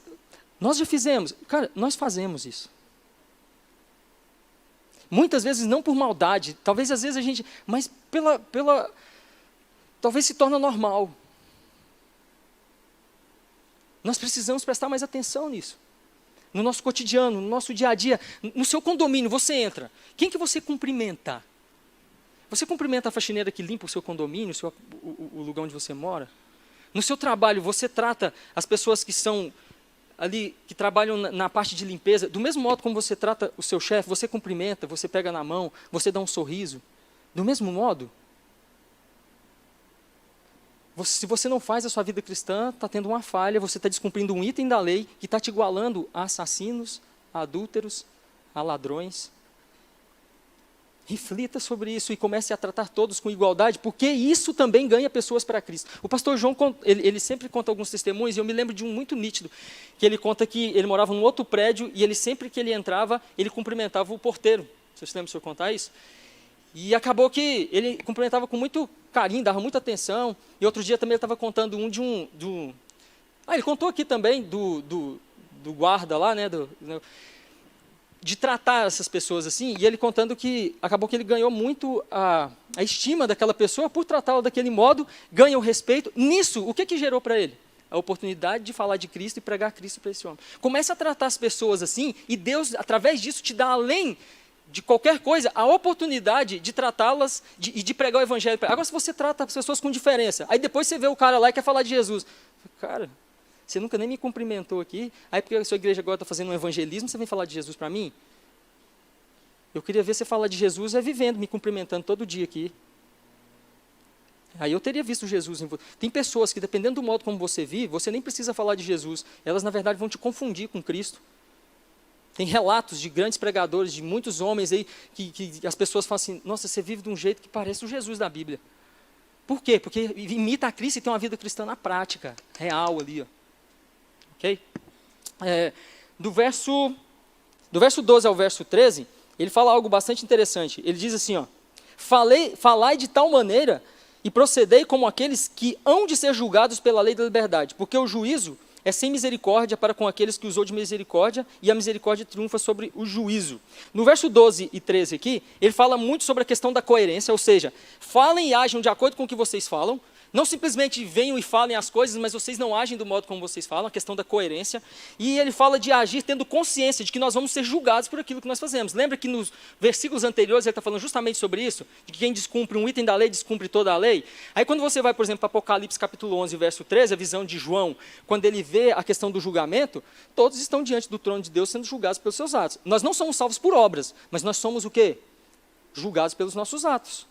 Speaker 1: nós já fizemos, cara, nós fazemos isso. Muitas vezes não por maldade, talvez às vezes a gente, mas talvez se torna normal. Nós precisamos prestar mais atenção nisso. No nosso cotidiano, no nosso dia a dia, no seu condomínio, você entra. Quem que você cumprimenta? Você cumprimenta a faxineira que limpa o seu condomínio, o lugar onde você mora? No seu trabalho, você trata as pessoas que são ali, que trabalham na parte de limpeza, do mesmo modo como você trata o seu chefe, você cumprimenta, você pega na mão, você dá um sorriso. Do mesmo modo? Se você não faz a sua vida cristã, está tendo uma falha, você está descumprindo um item da lei que está te igualando a assassinos, a adúlteros, a ladrões. Reflita sobre isso e comece a tratar todos com igualdade, porque isso também ganha pessoas para Cristo. O pastor João, ele sempre conta alguns testemunhos, e eu me lembro de um muito nítido, que ele conta que ele morava num outro prédio, e ele sempre que ele entrava, ele cumprimentava o porteiro. Vocês lembram do senhor contar isso? E acabou que ele cumprimentava com muito carinho, dava muita atenção. E outro dia também ele estava contando ele contou aqui também do guarda lá, né? De tratar essas pessoas assim. E ele contando que acabou que ele ganhou muito a estima daquela pessoa por tratá-la daquele modo, ganha o respeito. Nisso, o que gerou para ele? A oportunidade de falar de Cristo e pregar Cristo para esse homem. Comece a tratar as pessoas assim, e Deus, através disso, te dá além de qualquer coisa, a oportunidade de tratá-las e de pregar o evangelho. Agora, se você trata as pessoas com diferença, aí depois você vê o cara lá e quer falar de Jesus. Cara, você nunca nem me cumprimentou aqui, aí porque a sua igreja agora está fazendo um evangelismo, você vem falar de Jesus para mim? Eu queria ver você falar de Jesus vivendo, me cumprimentando todo dia aqui. Aí eu teria visto Jesus em você. Tem pessoas que, dependendo do modo como você vive, você nem precisa falar de Jesus. Elas, na verdade, vão te confundir com Cristo. Tem relatos de grandes pregadores, de muitos homens aí, que as pessoas falam assim, nossa, você vive de um jeito que parece o Jesus da Bíblia. Por quê? Porque imita a Cristo e tem uma vida cristã na prática, real ali. Ok? Do verso 12 ao verso 13, ele fala algo bastante interessante. Ele diz assim, ó, falai de tal maneira e procedei como aqueles que hão de ser julgados pela lei da liberdade, porque o juízo é sem misericórdia para com aqueles que usou de misericórdia, e a misericórdia triunfa sobre o juízo. No verso 12 e 13 aqui, ele fala muito sobre a questão da coerência, ou seja, falem e ajam de acordo com o que vocês falam, não simplesmente venham e falem as coisas, mas vocês não agem do modo como vocês falam, a questão da coerência. E ele fala de agir tendo consciência de que nós vamos ser julgados por aquilo que nós fazemos. Lembra que nos versículos anteriores ele está falando justamente sobre isso? De que quem descumpre um item da lei, descumpre toda a lei? Aí quando você vai, por exemplo, para Apocalipse capítulo 11, verso 13, a visão de João, quando ele vê a questão do julgamento, todos estão diante do trono de Deus sendo julgados pelos seus atos. Nós não somos salvos por obras, mas nós somos o quê? Julgados pelos nossos atos.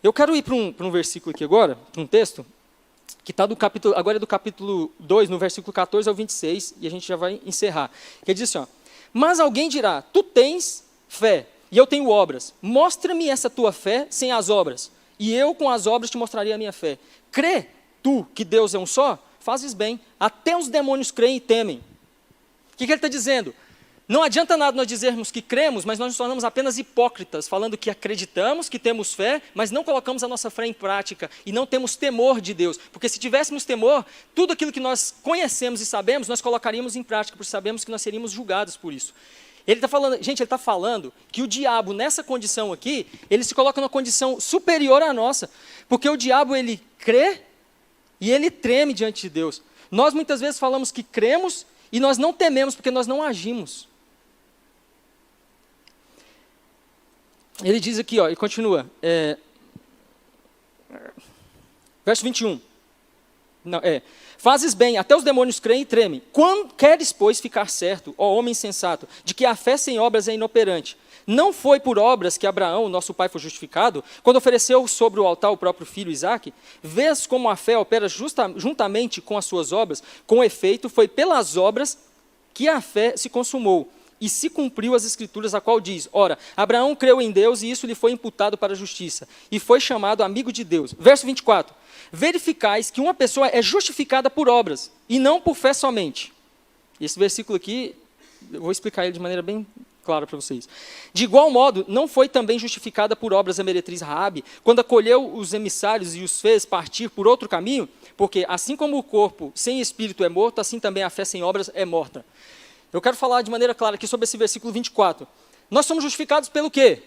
Speaker 1: Eu quero ir para um versículo aqui agora, para um texto, que está agora é do capítulo 2, no versículo 14 ao 26, e a gente já vai encerrar. Que diz assim, ó, mas alguém dirá, tu tens fé, e eu tenho obras. Mostra-me essa tua fé sem as obras, e eu com as obras te mostraria a minha fé. Crê tu que Deus é um só? Fazes bem. Até os demônios creem e temem. O que ele está dizendo? Não adianta nada nós dizermos que cremos, mas nós nos tornamos apenas hipócritas, falando que acreditamos, que temos fé, mas não colocamos a nossa fé em prática e não temos temor de Deus. Porque se tivéssemos temor, tudo aquilo que nós conhecemos e sabemos, nós colocaríamos em prática, porque sabemos que nós seríamos julgados por isso. Ele está falando, gente, ele está falando que o diabo, nessa condição aqui, ele se coloca numa condição superior à nossa, porque o diabo, ele crê e ele treme diante de Deus. Nós muitas vezes falamos que cremos e nós não tememos, porque nós não agimos. Ele diz aqui, ó, e continua, verso 21. Fazes bem, até os demônios creem e tremem. Quando queres, pois, ficar certo, ó homem sensato, de que a fé sem obras é inoperante. Não foi por obras que Abraão, nosso pai, foi justificado, quando ofereceu sobre o altar o próprio filho Isaque? Vês como a fé opera juntamente com as suas obras? Com efeito, foi pelas obras que a fé se consumou. E se cumpriu as escrituras, a qual diz, ora, Abraão creu em Deus e isso lhe foi imputado para a justiça, e foi chamado amigo de Deus. Verso 24, verificais que uma pessoa é justificada por obras, e não por fé somente. Esse versículo aqui, eu vou explicar ele de maneira bem clara para vocês. De igual modo, não foi também justificada por obras a meretriz Raabe, quando acolheu os emissários e os fez partir por outro caminho? Porque assim como o corpo sem espírito é morto, assim também a fé sem obras é morta. Eu quero falar de maneira clara aqui sobre esse versículo 24. Nós somos justificados pelo quê?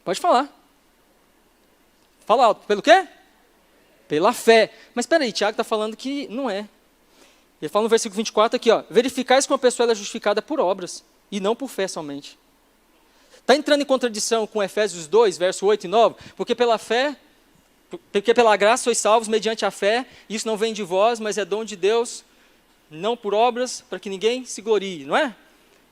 Speaker 1: Pode falar. Fala alto. Pelo quê? Pela fé. Mas espera aí, Tiago está falando que não é. Ele fala no versículo 24 aqui, ó, verificais que uma pessoa é justificada por obras, e não por fé somente. Está entrando em contradição com Efésios 2, verso 8 e 9, porque pela fé, porque pela graça sois salvos mediante a fé, isso não vem de vós, mas é dom de Deus, não por obras, para que ninguém se glorie, não é?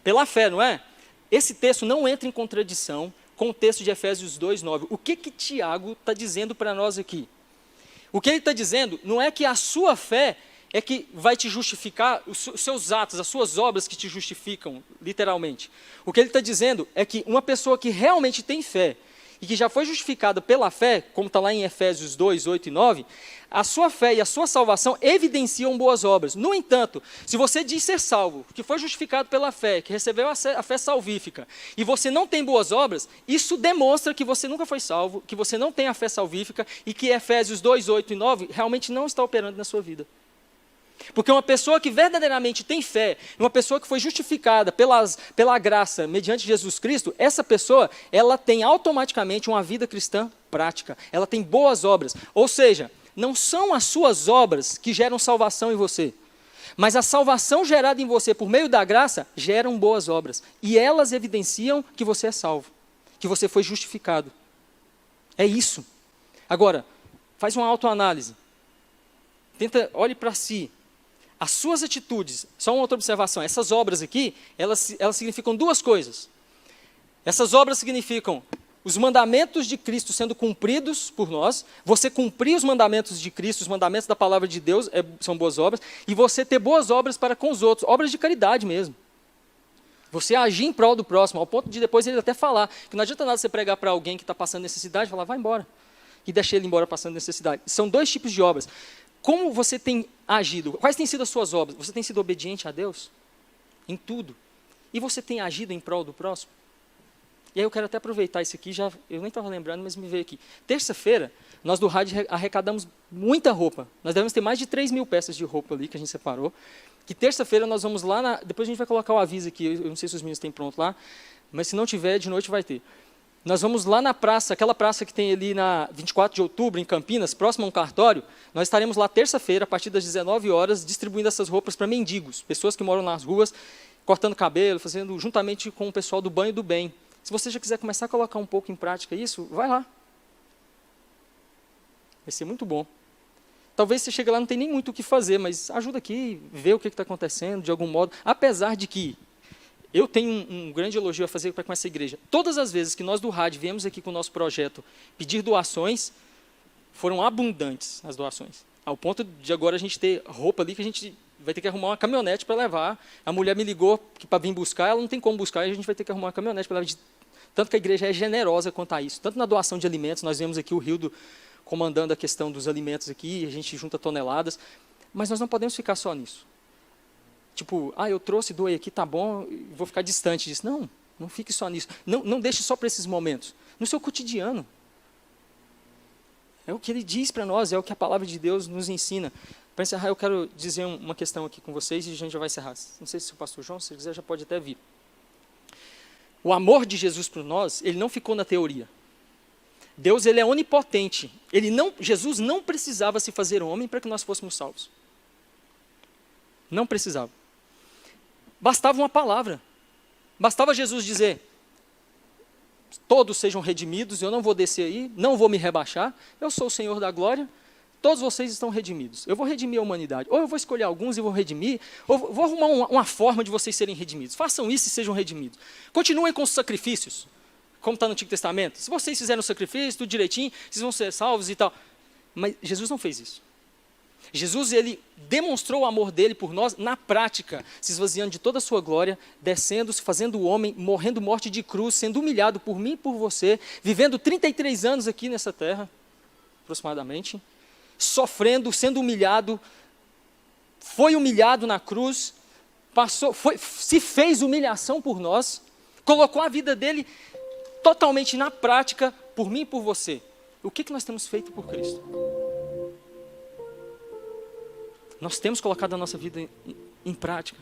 Speaker 1: Pela fé, não é? Esse texto não entra em contradição com o texto de Efésios 2, 9. O que Tiago está dizendo para nós aqui? O que ele está dizendo não é que a sua fé é que vai te justificar, os seus atos, as suas obras que te justificam, literalmente. O que ele está dizendo é que uma pessoa que realmente tem fé, e que já foi justificada pela fé, como está lá em Efésios 2, 8 e 9, a sua fé e a sua salvação evidenciam boas obras. No entanto, se você diz ser salvo, que foi justificado pela fé, que recebeu a fé salvífica, e você não tem boas obras, isso demonstra que você nunca foi salvo, que você não tem a fé salvífica, e que Efésios 2, 8 e 9 realmente não está operando na sua vida. Porque uma pessoa que verdadeiramente tem fé, uma pessoa que foi justificada pela graça mediante Jesus Cristo, essa pessoa, ela tem automaticamente uma vida cristã prática, ela tem boas obras, ou seja, não são as suas obras que geram salvação em você, mas a salvação gerada em você por meio da graça, geram boas obras, e elas evidenciam que você é salvo, que você foi justificado. É isso. Agora, faz uma autoanálise, olhe para si. As suas atitudes, só uma outra observação, essas obras aqui, elas significam duas coisas. Essas obras significam os mandamentos de Cristo sendo cumpridos por nós, você cumprir os mandamentos de Cristo, os mandamentos da palavra de Deus, são boas obras, e você ter boas obras para com os outros, obras de caridade mesmo. Você agir em prol do próximo, ao ponto de depois ele até falar, que não adianta nada você pregar para alguém que está passando necessidade, falar, vai embora, e deixar ele embora passando necessidade. São dois tipos de obras. Como você tem agido? Quais têm sido as suas obras? Você tem sido obediente a Deus? Em tudo. E você tem agido em prol do próximo? E aí eu quero até aproveitar isso aqui, eu nem estava lembrando, mas me veio aqui. Terça-feira, nós do rádio arrecadamos muita roupa. Nós devemos ter mais de 3.000 peças de roupa ali que a gente separou. Que terça-feira nós vamos lá, depois a gente vai colocar o aviso aqui, eu não sei se os meninos têm pronto lá, mas se não tiver, de noite vai ter. Nós vamos lá na praça, aquela praça que tem ali na 24 de outubro, em Campinas, próximo a um cartório. Nós estaremos lá terça-feira, a partir das 19 horas, distribuindo essas roupas para mendigos, pessoas que moram nas ruas, cortando cabelo, fazendo juntamente com o pessoal do Banho do Bem. Se você já quiser começar a colocar um pouco em prática isso, vai lá. Vai ser muito bom. Talvez você chegue lá e não tem nem muito o que fazer, mas ajuda aqui, vê o que está acontecendo, de algum modo. Apesar de que eu tenho um grande elogio a fazer com essa igreja. Todas as vezes que nós do rádio viemos aqui com o nosso projeto pedir doações, foram abundantes as doações. Ao ponto de agora a gente ter roupa ali que a gente vai ter que arrumar uma caminhonete para levar. A mulher me ligou para vir buscar, ela não tem como buscar, e a gente vai ter que arrumar uma caminhonete para levar. Tanto que a igreja é generosa quanto a isso. Tanto na doação de alimentos, nós vemos aqui o Rildo comandando a questão dos alimentos aqui, a gente junta toneladas, mas nós não podemos ficar só nisso. Tipo, eu trouxe, doei aqui, tá bom, vou ficar distante disso. Não, não fique só nisso. Não deixe só para esses momentos. No seu cotidiano. É o que ele diz para nós, é o que a palavra de Deus nos ensina. Para encerrar, eu quero dizer uma questão aqui com vocês e a gente já vai encerrar. Não sei se o pastor João, se quiser, já pode até vir. O amor de Jesus por nós, ele não ficou na teoria. Deus, ele é onipotente. Jesus não precisava se fazer homem para que nós fôssemos salvos. Não precisava. Bastava uma palavra. Bastava Jesus dizer, todos sejam redimidos, eu não vou descer aí, não vou me rebaixar, eu sou o Senhor da glória, todos vocês estão redimidos. Eu vou redimir a humanidade. Ou eu vou escolher alguns e vou redimir, ou vou arrumar uma forma de vocês serem redimidos. Façam isso e sejam redimidos. Continuem com os sacrifícios, como está no Antigo Testamento. Se vocês fizerem o sacrifício, tudo direitinho, vocês vão ser salvos e tal. Mas Jesus não fez isso. Jesus, ele demonstrou o amor dele por nós na prática, se esvaziando de toda a sua glória, descendo, se fazendo homem, morrendo morte de cruz, sendo humilhado por mim e por você, vivendo 33 anos aqui nessa terra, aproximadamente, sofrendo, sendo humilhado, foi humilhado na cruz, se fez humilhação por nós, colocou a vida dele totalmente na prática, por mim e por você. O que nós temos feito por Cristo? Nós temos colocado a nossa vida em prática.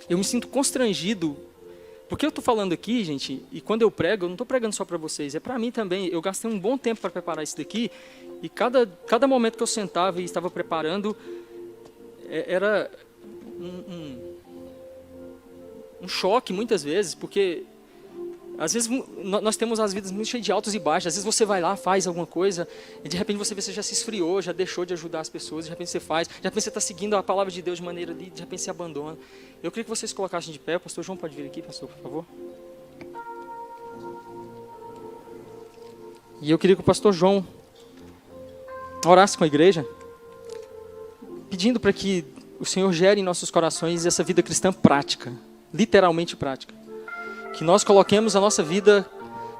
Speaker 1: Eu me sinto constrangido, porque eu estou falando aqui, gente, e quando eu prego, eu não estou pregando só para vocês, é para mim também. Eu gastei um bom tempo para preparar isso daqui, e cada momento que eu sentava e estava preparando, era um choque muitas vezes, porque às vezes nós temos as vidas muito cheias de altos e baixos. Às vezes você vai lá, faz alguma coisa, e de repente você vê que você já se esfriou, já deixou de ajudar as pessoas, de repente você faz, de repente você está seguindo a palavra de Deus de maneira ali, de repente você abandona. Eu queria que vocês colocassem de pé. O pastor João pode vir aqui, pastor, por favor. E eu queria que o pastor João orasse com a igreja, pedindo para que o Senhor gere em nossos corações essa vida cristã prática, literalmente prática. Que nós coloquemos a nossa vida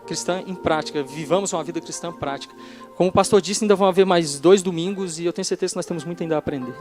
Speaker 1: cristã em prática, vivamos uma vida cristã prática. Como o pastor disse, ainda vão haver mais 2 domingos e eu tenho certeza que nós temos muito ainda a aprender.